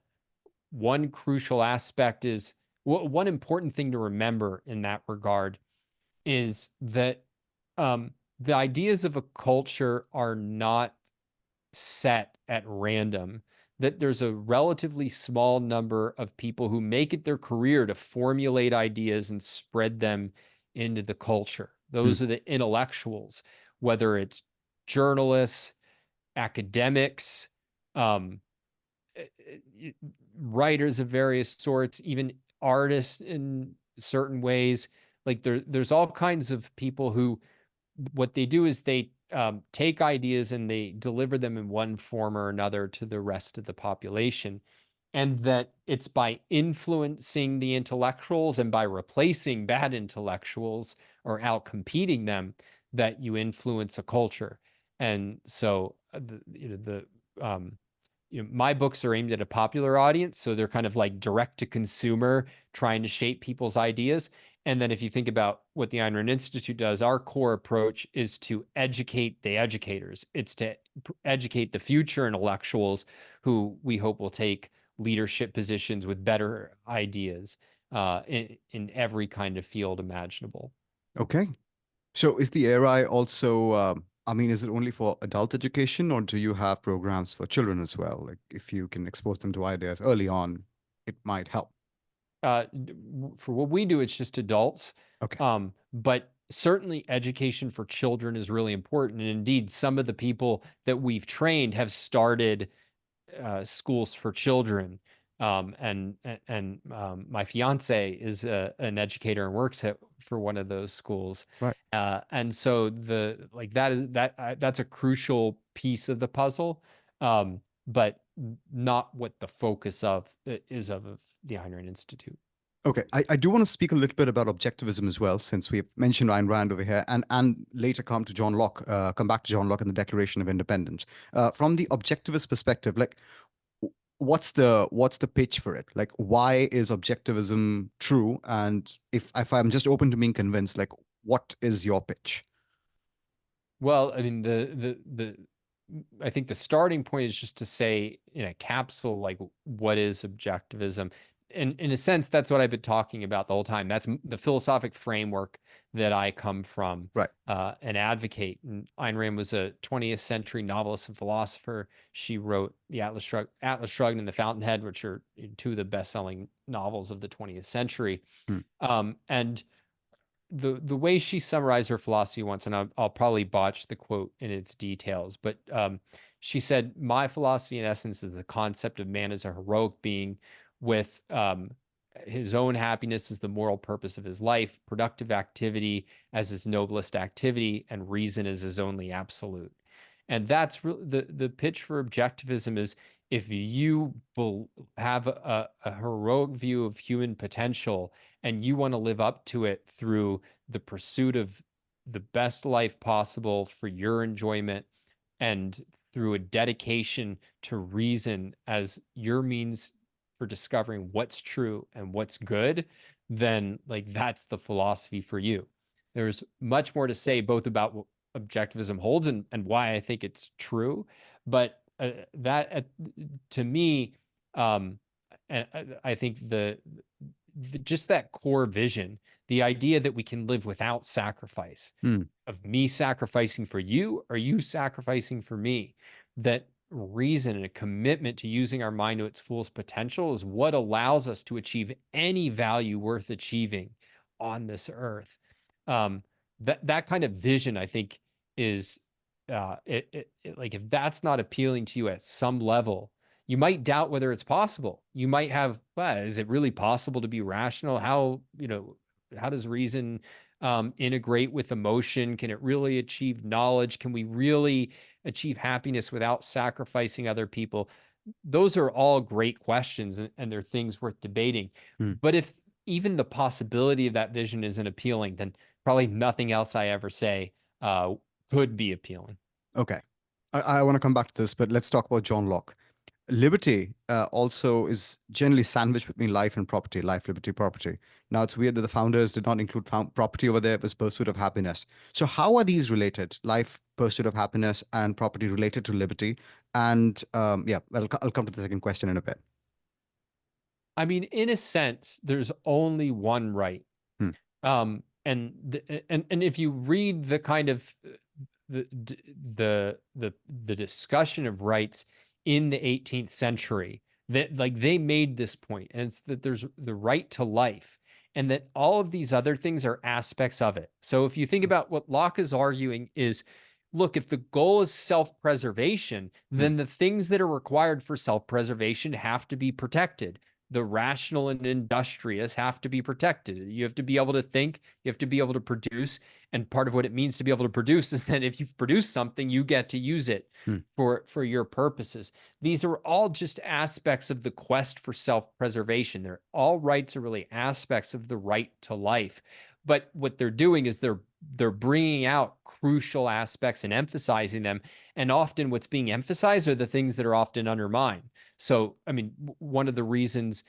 Speaker 2: one crucial aspect is one important thing to remember in that regard is that the ideas of a culture are not set at random, that there's a relatively small number of people who make it their career to formulate ideas and spread them into the culture.
Speaker 1: Hmm.
Speaker 2: Those are the intellectuals, whether it's journalists, academics, um, writers of various sorts, even artists in certain ways. Like there's all kinds of people who what they do is they take ideas and they deliver them in one form or another to the rest of the population. And that it's by influencing the intellectuals and by replacing bad intellectuals or out competing them that you influence a culture. And so my books are aimed at a popular audience, so they're kind of like direct to consumer, trying to shape people's ideas. And then if you think about what the Ayn Rand Institute does, our core approach is to educate the educators. It's to educate the future intellectuals who we hope will take leadership positions with better ideas in every kind of field imaginable.
Speaker 1: Okay. So is the ARI also, I mean, is it only for adult education, or do you have programs for children as well? Like if you can expose them to ideas early on, it might help.
Speaker 2: For what we do, it's just adults.
Speaker 1: Okay.
Speaker 2: But certainly education for children is really important. And indeed, some of the people that we've trained have started schools for children. My fiance is an educator and works for one of those schools.
Speaker 1: Right.
Speaker 2: And so that's a crucial piece of the puzzle, but not what the focus of of the Ayn Rand Institute.
Speaker 1: Okay, I do want to speak a little bit about objectivism as well, since we've mentioned Ayn Rand over here, and later come back to John Locke and the Declaration of Independence. From the objectivist perspective, like what's the pitch for it? Like, why is objectivism true? And if I'm just open to being convinced, like, what is your pitch?
Speaker 2: Well, I mean, I think the starting point is just to say in a capsule, like, what is objectivism? And in a sense, that's what I've been talking about the whole time. That's the philosophic framework that I come from
Speaker 1: Right.
Speaker 2: and advocate. And Ayn Rand was a 20th century novelist and philosopher. She wrote the Atlas Shrugged and The Fountainhead, which are two of the best-selling novels of the 20th century.
Speaker 1: Hmm.
Speaker 2: And the way she summarized her philosophy once, and I'll probably botch the quote in its details, but she said, "My philosophy, in essence, is the concept of man as a heroic being with his own happiness as the moral purpose of his life, productive activity as his noblest activity, and reason as his only absolute." And that's really the pitch for objectivism is if you have a heroic view of human potential and you want to live up to it through the pursuit of the best life possible for your enjoyment and through a dedication to reason as your means for discovering what's true and what's good, then like that's the philosophy for you. There's much more to say both about what objectivism holds and why I think it's true, but to me, and I think just that core vision The idea that we can live without sacrifice,
Speaker 1: Hmm.
Speaker 2: of me sacrificing for you or you sacrificing for me. That reason and a commitment to using our mind to its fullest potential is what allows us to achieve any value worth achieving on this earth. Um, that kind of vision, I think, is like, if that's not appealing to you at some level, you might doubt whether it's possible. You might have, well, is it really possible to be rational? How, how does reason integrate with emotion? Can it really achieve knowledge? Can we really achieve happiness without sacrificing other people? Those are all great questions, and they're things worth debating.
Speaker 1: Hmm.
Speaker 2: But if even the possibility of that vision isn't appealing, then probably nothing else I ever say could be appealing.
Speaker 1: Okay. I want to come back to this, but let's talk about John Locke. Liberty also is generally sandwiched between life and property, life, liberty, property. Now, it's weird that the founders did not include property over there. It was pursuit of happiness. So how are these related? Life, pursuit of happiness, and property related to liberty? And yeah, I'll come to the second question in a bit.
Speaker 2: I mean, in a sense, there's only one right.
Speaker 1: Hmm.
Speaker 2: And if you read the kind of the discussion of rights in the 18th century, that, like, they made this point, and it's that there's the right to life, and that all of these other things are aspects of it. So if you think about what Locke is arguing is, look, if the goal is self-preservation,
Speaker 1: Hmm.
Speaker 2: then the things that are required for self-preservation have to be protected. The rational and industrious have to be protected. You have to be able to think, you have to be able to produce. And part of what it means to be able to produce is that if you've produced something, you get to use it
Speaker 1: Hmm.
Speaker 2: for your purposes. These are all just aspects of the quest for self-preservation. They're all rights are really aspects of the right to life. But what they're doing is they're bringing out crucial aspects and emphasizing them. And often what's being emphasized are the things that are often undermined. So, I mean, one of the reasons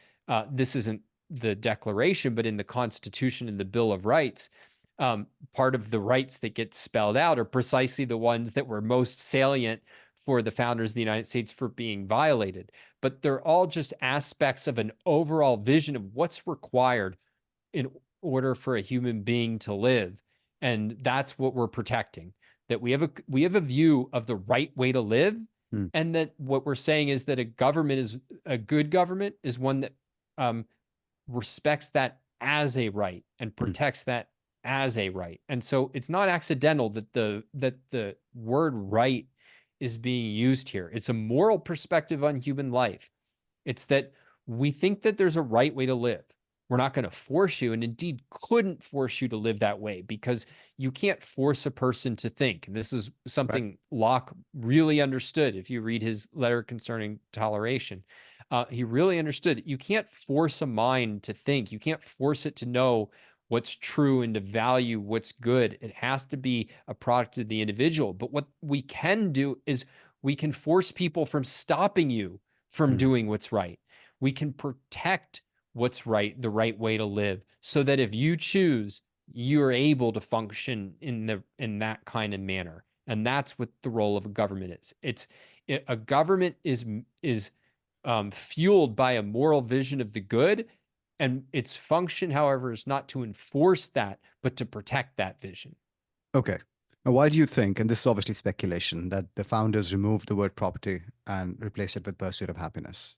Speaker 2: this isn't the Declaration, but in the Constitution and the Bill of Rights, part of the rights that get spelled out are precisely the ones that were most salient for the founders of the United States for being violated. But they're all just aspects of an overall vision of what's required in order for a human being to live. And that's what we're protecting. That we have a view of the right way to live,
Speaker 1: Hmm.
Speaker 2: and that what we're saying is that a good government is one that respects that as a right and
Speaker 1: Hmm.
Speaker 2: protects that as a right. And so it's not accidental that the word right is being used here. It's a moral perspective on human life. It's that we think that there's a right way to live. We're not going to force you, and indeed couldn't force you to live that way, because you can't force a person to think. And this is
Speaker 1: Right.
Speaker 2: something Locke really understood. If you read his letter concerning toleration, he really understood you can't force a mind to think. You can't force it to know what's true and to value what's good. It has to be a product of the individual. But what we can do is we can force people from stopping you from
Speaker 1: Hmm.
Speaker 2: doing what's right. We can protect what's right, the right way to live, so that if you choose, you're able to function in that kind of manner. And that's what the role of a government is. A government is fueled by a moral vision of the good, and its function, however, is not to enforce that, but to protect that vision.
Speaker 1: Okay. Now, why do you think, and this is obviously speculation, that the founders removed the word property and replaced it with pursuit of happiness?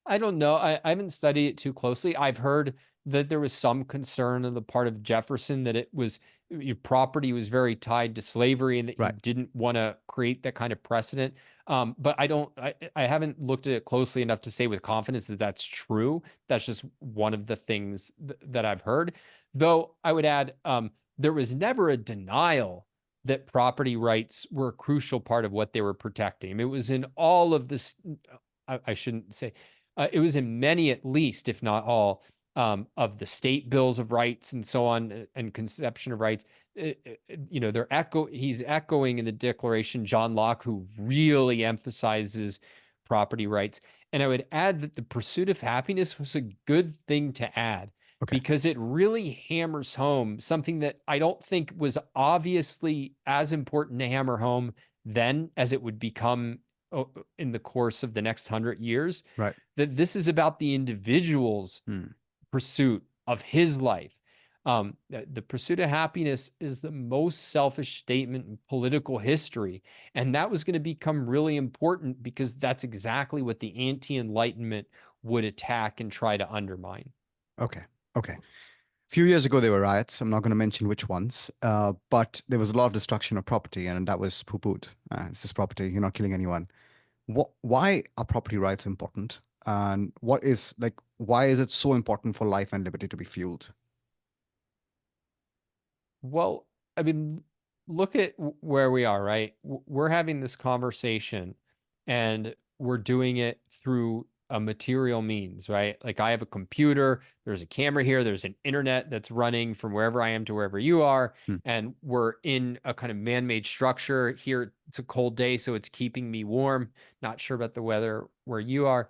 Speaker 2: I don't know. I haven't studied it too closely. I've heard that there was some concern on the part of Jefferson that it was your property was very tied to slavery, and that he
Speaker 1: Right.
Speaker 2: didn't want to create that kind of precedent. But I haven't looked at it closely enough to say with confidence that that's true. That's just one of the things that I've heard. Though I would add, there was never a denial that property rights were a crucial part of what they were protecting. I mean, it was in all of this. I shouldn't say it was in many, at least, if not all, of the state bills of rights and so on, and conception of rights. He's echoing in the Declaration John Locke, who really emphasizes property rights. And I would add that the pursuit of happiness was a good thing to add,
Speaker 1: Okay.
Speaker 2: because it really hammers home something that I don't think was obviously as important to hammer home then as it would become in the course of the next 100 years.
Speaker 1: Right.
Speaker 2: That this is about the individual's
Speaker 1: Hmm.
Speaker 2: pursuit of his life. The pursuit of happiness is the most selfish statement in political history. And that was going to become really important because that's exactly what the anti-enlightenment would attack and try to undermine.
Speaker 1: Okay. Okay. A few years ago, there were riots. I'm not going to mention which ones, but there was a lot of destruction of property, and that was poo-pooed. It's just property. You're not killing anyone. Why are property rights important? And why is it so important for life and liberty to be fueled?
Speaker 2: Well, I mean, look at where we are, right? We're having this conversation and we're doing it through a material means, right? Like I have a computer, there's a camera here, there's an internet that's running from wherever I am to wherever you are,
Speaker 1: Hmm.
Speaker 2: and we're in a kind of man-made structure. Here it's a cold day, so it's keeping me warm. Not sure about the weather where you are.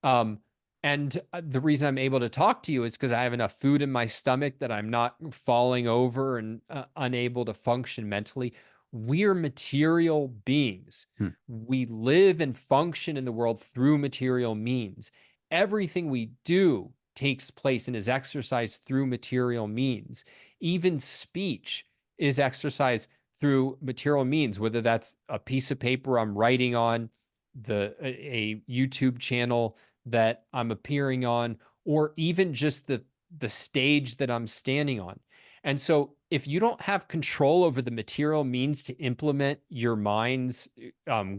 Speaker 2: Um, and the reason I'm able to talk to you is because I have enough food in my stomach that I'm not falling over and unable to function mentally. We're material beings.
Speaker 1: Hmm.
Speaker 2: We live and function in the world through material means. Everything we do takes place and is exercised through material means. Even speech is exercised through material means, whether that's a piece of paper I'm writing on, a YouTube channel that I'm appearing on, or even just the stage that I'm standing on. And so if you don't have control over the material means to implement your mind's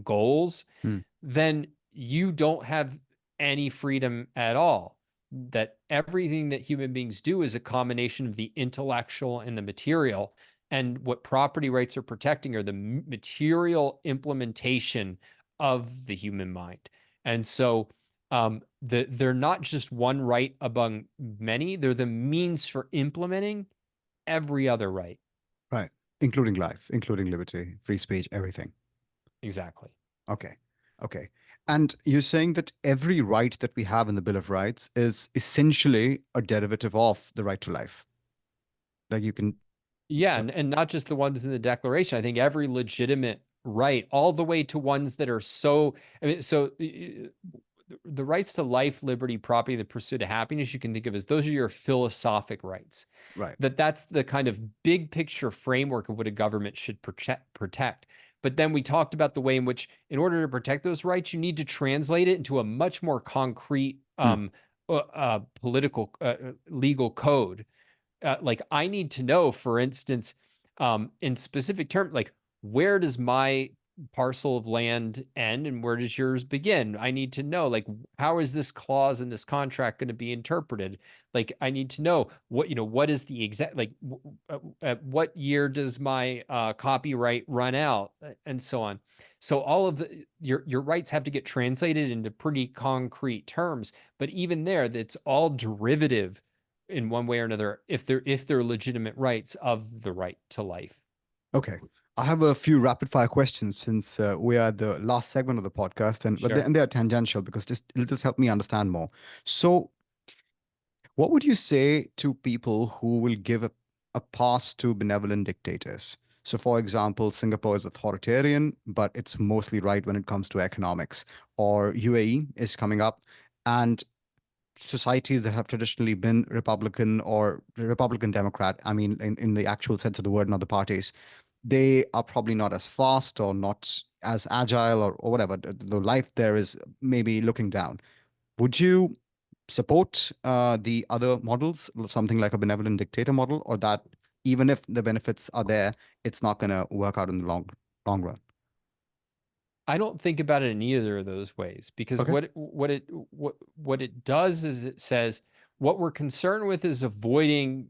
Speaker 2: goals,
Speaker 1: Hmm.
Speaker 2: then you don't have any freedom at all. That everything that human beings do is a combination of the intellectual and the material. And what property rights are protecting are the material implementation of the human mind. And so they're not just one right among many, they're the means for implementing every other right.
Speaker 1: Right. Including life, including liberty, free speech, everything.
Speaker 2: Exactly.
Speaker 1: Okay. Okay. And you're saying that every right that we have in the Bill of Rights is essentially a derivative of the right to life. Like you can.
Speaker 2: Yeah,
Speaker 1: So,
Speaker 2: and not just the ones in the Declaration. I think every legitimate right, all the way to ones that are so, I mean, so the rights to life, liberty, property, the pursuit of happiness, you can think of as those are your philosophic rights.
Speaker 1: right.
Speaker 2: That's the kind of big picture framework of what a government should protect. But then we talked about the way in which, in order to protect those rights, you need to translate it into a much more concrete
Speaker 1: Hmm.
Speaker 2: political legal code. Like I need to know, for instance, in specific terms, like where does my parcel of land end and where does yours begin? I need to know, like, how is this clause in this contract going to be interpreted? Like, I need to know what is the exact, like, at what year does my copyright run out, and so on. So all of your rights have to get translated into pretty concrete terms, but even there, that's all derivative in one way or another if they're legitimate rights of the right to life.
Speaker 1: Okay. I have a few rapid fire questions since we are at the last segment of the podcast,
Speaker 2: Sure.
Speaker 1: and they are tangential because it'll just help me understand more. So, what would you say to people who will give a pass to benevolent dictators? So, for example, Singapore is authoritarian, but it's mostly right when it comes to economics, or UAE is coming up, and societies that have traditionally been Republican or Republican Democrat, I mean, in the actual sense of the word, not the parties, they are probably not as fast or not as agile or whatever. The life there is maybe looking down. Would you support the other models, something like a benevolent dictator model, or that even if the benefits are there, it's not going to work out in the long run?
Speaker 2: I don't think about it in either of those ways because
Speaker 1: Okay.
Speaker 2: what it does is it says what we're concerned with is avoiding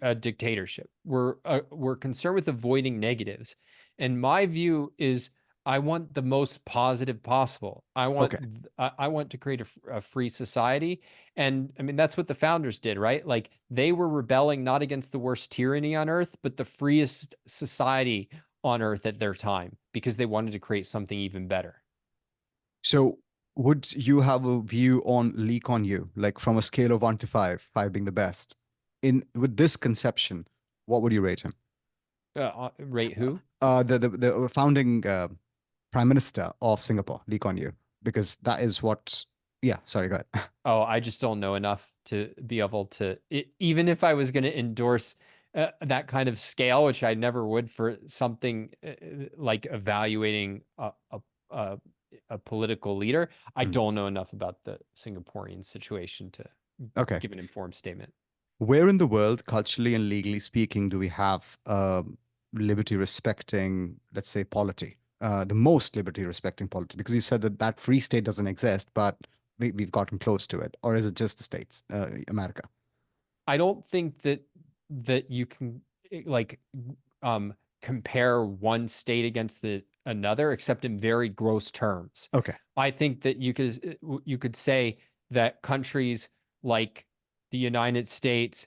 Speaker 2: a dictatorship. We're concerned with avoiding negatives. And my view is I want the most positive possible.
Speaker 1: Okay.
Speaker 2: I want to create a free society. And I mean that's what the founders did, right? Like they were rebelling not against the worst tyranny on earth, but the freest society on earth at their time because they wanted to create something even better.
Speaker 1: So would you have a view on Lee Kuan Yew, like from a scale of 1 to 5, 5 being the best? In with this conception, what would you rate him?
Speaker 2: Rate who?
Speaker 1: The founding Prime Minister of Singapore, Lee Kuan Yew, because that is what Yeah, sorry, go ahead.
Speaker 2: Oh, I just don't know enough to be able to, even if I was going to endorse that kind of scale, which I never would for something like evaluating a, a political leader, I
Speaker 1: Hmm.
Speaker 2: don't know enough about the Singaporean situation to
Speaker 1: Okay.
Speaker 2: give an informed statement.
Speaker 1: Where in the world, culturally and legally speaking, do we have liberty respecting, let's say, polity? The most liberty respecting polity? Because you said that that free state doesn't exist, but we've gotten close to it. Or is it just the states, America?
Speaker 2: I don't think that you can like um compare one state against the another except in very gross terms.
Speaker 1: Okay.
Speaker 2: I think that you could say that countries like the United States,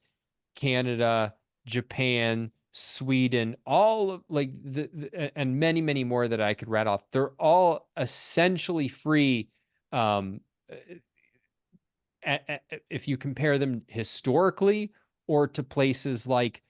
Speaker 2: Canada, Japan, Sweden, all of like and many, many more that I could rattle off, they're all essentially free um if you compare them historically or to places like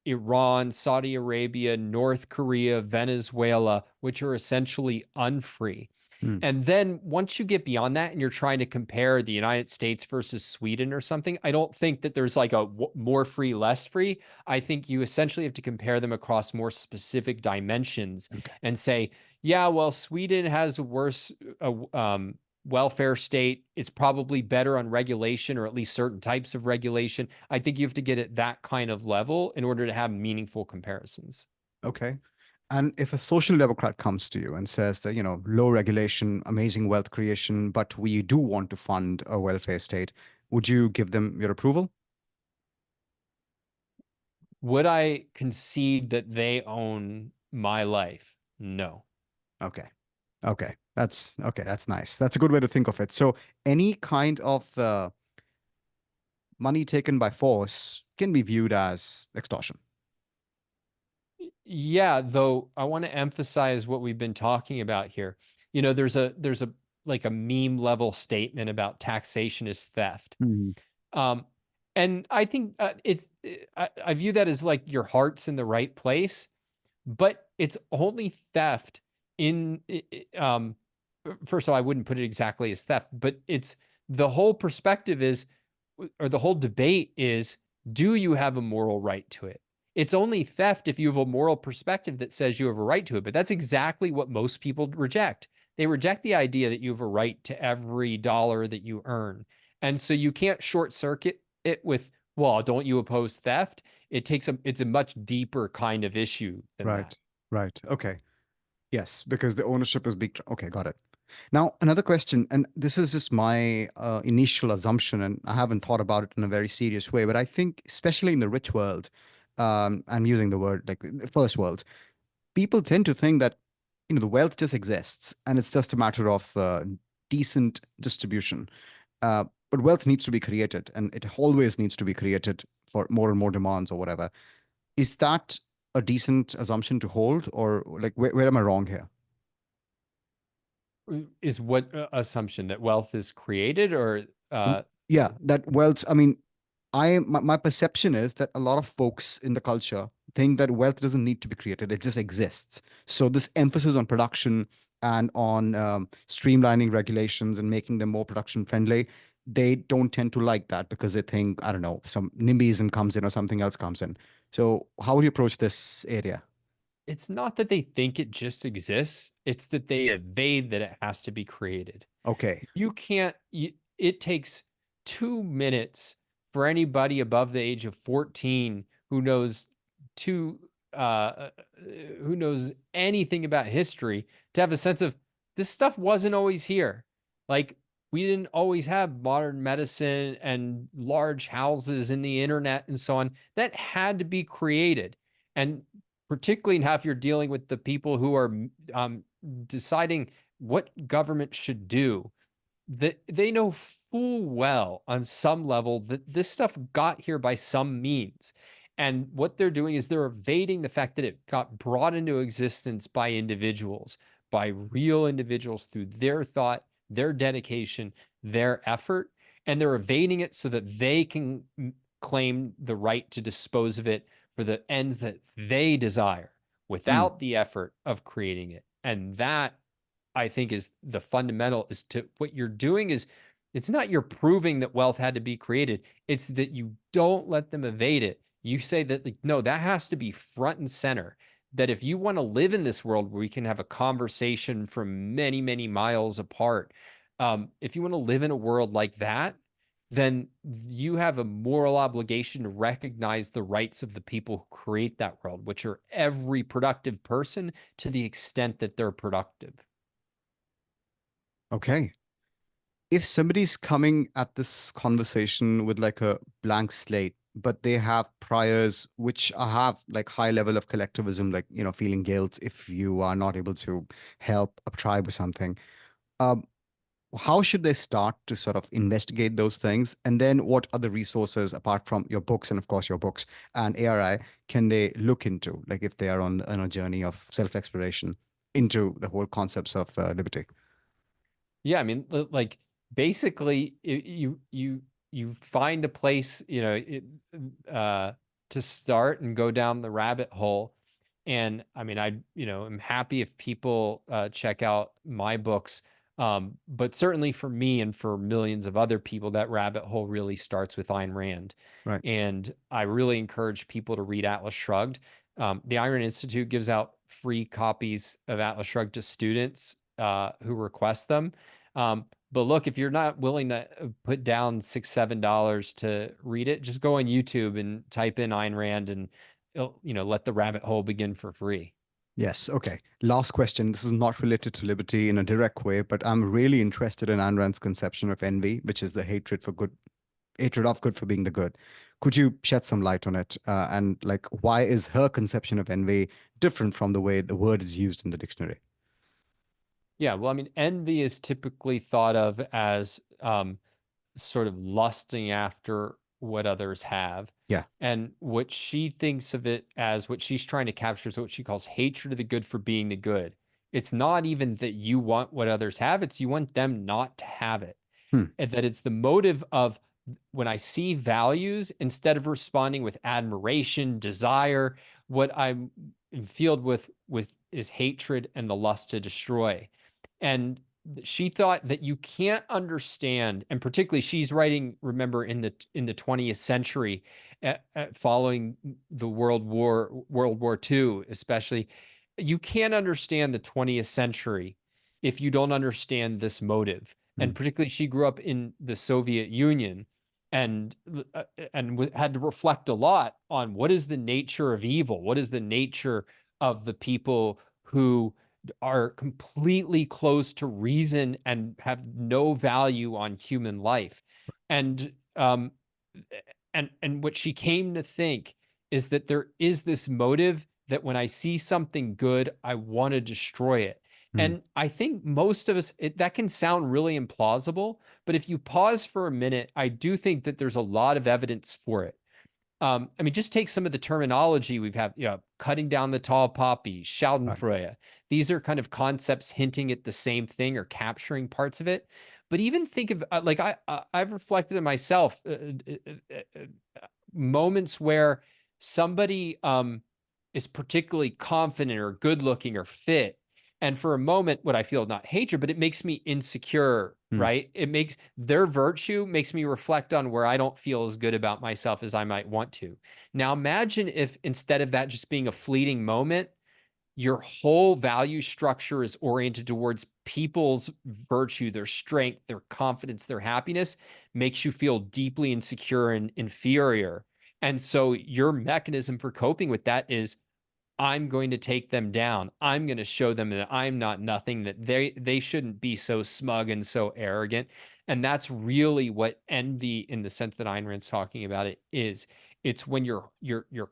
Speaker 2: Iran, Saudi Arabia, North Korea, Venezuela, which are essentially unfree.
Speaker 1: Hmm.
Speaker 2: And then once you get beyond that and you're trying to compare the United States versus Sweden or something, I don't think that there's like a more free, less free. I think you essentially have to compare them across more specific dimensions
Speaker 1: Okay.
Speaker 2: and say, yeah, well, Sweden has a worse welfare state. It's probably better on regulation or at least certain types of regulation. I think you have to get at that kind of level in order to have meaningful comparisons.
Speaker 1: Okay. And if a social democrat comes to you and says that, low regulation, amazing wealth creation, but we do want to fund a welfare state, would you give them your approval?
Speaker 2: Would I concede that they own my life? No.
Speaker 1: Okay. Okay. That's okay. That's nice. That's a good way to think of it. So any kind of money taken by force can be viewed as extortion.
Speaker 2: Yeah, though I want to emphasize what we've been talking about here. There's a like a meme level statement about taxation is theft.
Speaker 1: Mhm.
Speaker 2: Um, and I think I view that as like your heart's in the right place, but it's only theft in first of all, I wouldn't put it exactly as theft, but it's the whole perspective is, or the whole debate is, do you have a moral right to it? It's only theft if you have a moral perspective that says you have a right to it. But that's exactly what most people reject. They reject the idea that you have a right to every dollar that you earn. And so you can't short circuit it with, well, don't you oppose theft? It's a much deeper kind of issue than that.
Speaker 1: Right. Right. Okay. Yes, because the ownership is big. Okay, got it. Now, another question, and this is just my initial assumption, and I haven't thought about it in a very serious way, but I think, especially in the rich world, I'm using the word like the first world, people tend to think that, the wealth just exists and it's just a matter of decent distribution. But wealth needs to be created, and it always needs to be created for more and more demands or whatever. Is that a decent assumption to hold, or like where am I wrong here?
Speaker 2: Is what assumption that wealth is created or
Speaker 1: Yeah, that wealth. I mean, my perception is that a lot of folks in the culture think that wealth doesn't need to be created; it just exists. So this emphasis on production and on streamlining regulations and making them more production friendly, they don't tend to like that because they think, I don't know, some NIMBYism comes in or something else comes in. So how would you approach this area?
Speaker 2: it's not that they think it just exists, it's that they evade that it has to be created.
Speaker 1: Okay.
Speaker 2: You can't, it takes 2 minutes for anybody above the age of 14 who knows two, who knows anything about history to have a sense of this stuff wasn't always here. Like, we didn't always have modern medicine and large houses and the internet and so on. That had to be created. And particularly in how if you're dealing with the people who are deciding what government should do, that they know full well on some level that this stuff got here by some means. And what they're doing is they're evading the fact that it got brought into existence by individuals, by real individuals through their thought, their dedication, their effort. And they're evading it so that they can claim the right to dispose of it for the ends that they desire
Speaker 1: Hmm.
Speaker 2: without the effort of creating it. And that I think is the fundamental is to what you're doing is It's not you're proving that wealth had to be created. It's that you don't let them evade it. You say that, like, no, that has to be front and center. That if you want to live in this world where we can have a conversation from many, many miles apart, if you want to live in a world like that, then you have a moral obligation to recognize the rights of the people who create that world, which are every productive person to the extent that they're productive.
Speaker 1: Okay. If somebody's coming at this conversation with like a blank slate, but they have priors which have like high level of collectivism, like, feeling guilt if you are not able to help a tribe or something, um, how should they start to sort of investigate those things? And then what other resources, apart from your books and of course your books and ARI, can they look into, like if they are on a journey of self-exploration into the whole concepts of liberty?
Speaker 2: Yeah, I mean, like basically, you find a place, to start and go down the rabbit hole. And I mean, I'm happy if people check out my books. But certainly for me and for millions of other people, that rabbit hole really starts with Ayn Rand.
Speaker 1: Right.
Speaker 2: And I really encourage people to read Atlas Shrugged. The Ayn Rand Institute gives out free copies of Atlas Shrugged to students who request them. But look, if you're not willing to put down $6, $7 to read it, just go on YouTube and type in Ayn Rand and let the rabbit hole begin for free.
Speaker 1: Yes. Okay. Last question. This is not related to liberty in a direct way, but I'm really interested in Ayn Rand's conception of envy, which is the hatred of good for being the good. Could you shed some light on it? And like, why is her conception of envy different from the way the word is used in the dictionary?
Speaker 2: Yeah, well, I mean, envy is typically thought of as sort of lusting after what others have.
Speaker 1: Yeah.
Speaker 2: And what she thinks of it as, what she's trying to capture, is what she calls hatred of the good for being the good. It's not even that you want what others have, it's you want them not to have it.
Speaker 1: Hmm.
Speaker 2: And that it's the motive of, when I see values, instead of responding with admiration, desire, what I'm filled with is hatred and the lust to destroy. And she thought that you can't understand, and particularly she's writing, remember, in the 20th century, following the World War II, especially. You can't understand the 20th century if you don't understand this motive.
Speaker 1: Hmm.
Speaker 2: And particularly, she grew up in the Soviet Union, and had to reflect a lot on what is the nature of evil, what is the nature of the people who are completely closed to reason and have no value on human life. And what she came to think is that there is this motive that when I see something good, I want to destroy it.
Speaker 1: Hmm.
Speaker 2: And I think most of us, that can sound really implausible, but if you pause for a minute, I do think that there's a lot of evidence for it. I mean, just take some of the terminology we've had, cutting down the tall poppy,
Speaker 1: Right.
Speaker 2: Schadenfreude. These are kind of concepts hinting at the same thing or capturing parts of it. But even think of, like, I've reflected in myself, moments where somebody is particularly confident or good looking or fit. And for a moment, what I feel, not hatred, but it makes me insecure,
Speaker 1: Hmm.
Speaker 2: right? It makes their virtue makes me reflect on where I don't feel as good about myself as I might want to. Now, imagine if instead of that just being a fleeting moment, your whole value structure is oriented towards people's virtue, their strength, their confidence, their happiness, makes you feel deeply insecure and inferior. And so your mechanism for coping with that is, I'm going to take them down. I'm going to show them that I'm not nothing, that they shouldn't be so smug and so arrogant. And that's really what envy, in the sense that Ayn Rand's talking about it, is. It's when your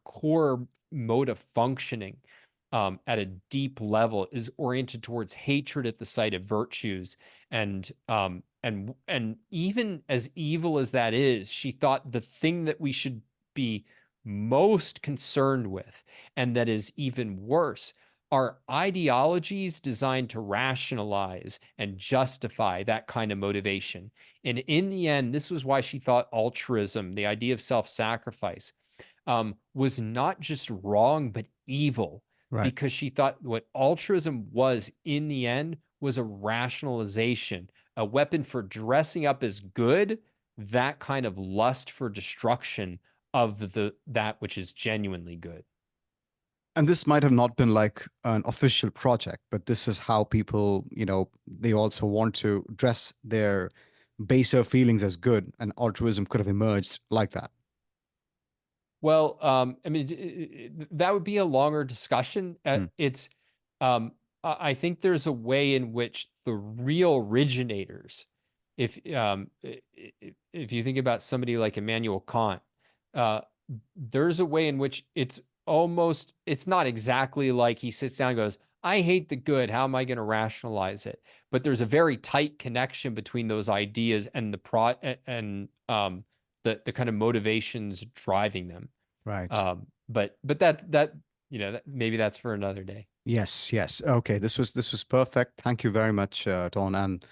Speaker 2: core mode of functioning, at a deep level, is oriented towards hatred at the sight of virtues. And even as evil as that is, she thought the thing that we should be most concerned with, and that is even worse, are ideologies designed to rationalize and justify that kind of motivation. And in the end, this was why she thought altruism, the idea of self-sacrifice, was not just wrong, but evil,
Speaker 1: Right.
Speaker 2: because she thought what altruism was in the end was a rationalization, a weapon for dressing up as good, that kind of lust for destruction of that which is genuinely good.
Speaker 1: And this might have not been like an official project, but this is how people, they also want to dress their baser feelings as good, and altruism could have emerged like that.
Speaker 2: Well, I mean, that would be a longer discussion.
Speaker 1: Hmm.
Speaker 2: I think there's a way in which the real originators, if you think about somebody like Immanuel Kant, uh, there's a way in which it's not exactly like he sits down and goes, I hate the good. How am I going to rationalize it? But there's a very tight connection between those ideas and the kind of motivations driving them.
Speaker 1: Right.
Speaker 2: But that maybe that's for another day.
Speaker 1: Yes, yes. Okay, this was perfect. Thank you very much, Don, and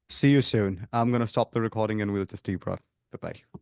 Speaker 1: see you soon. I'm gonna stop the recording and we'll just debrief. Bye bye.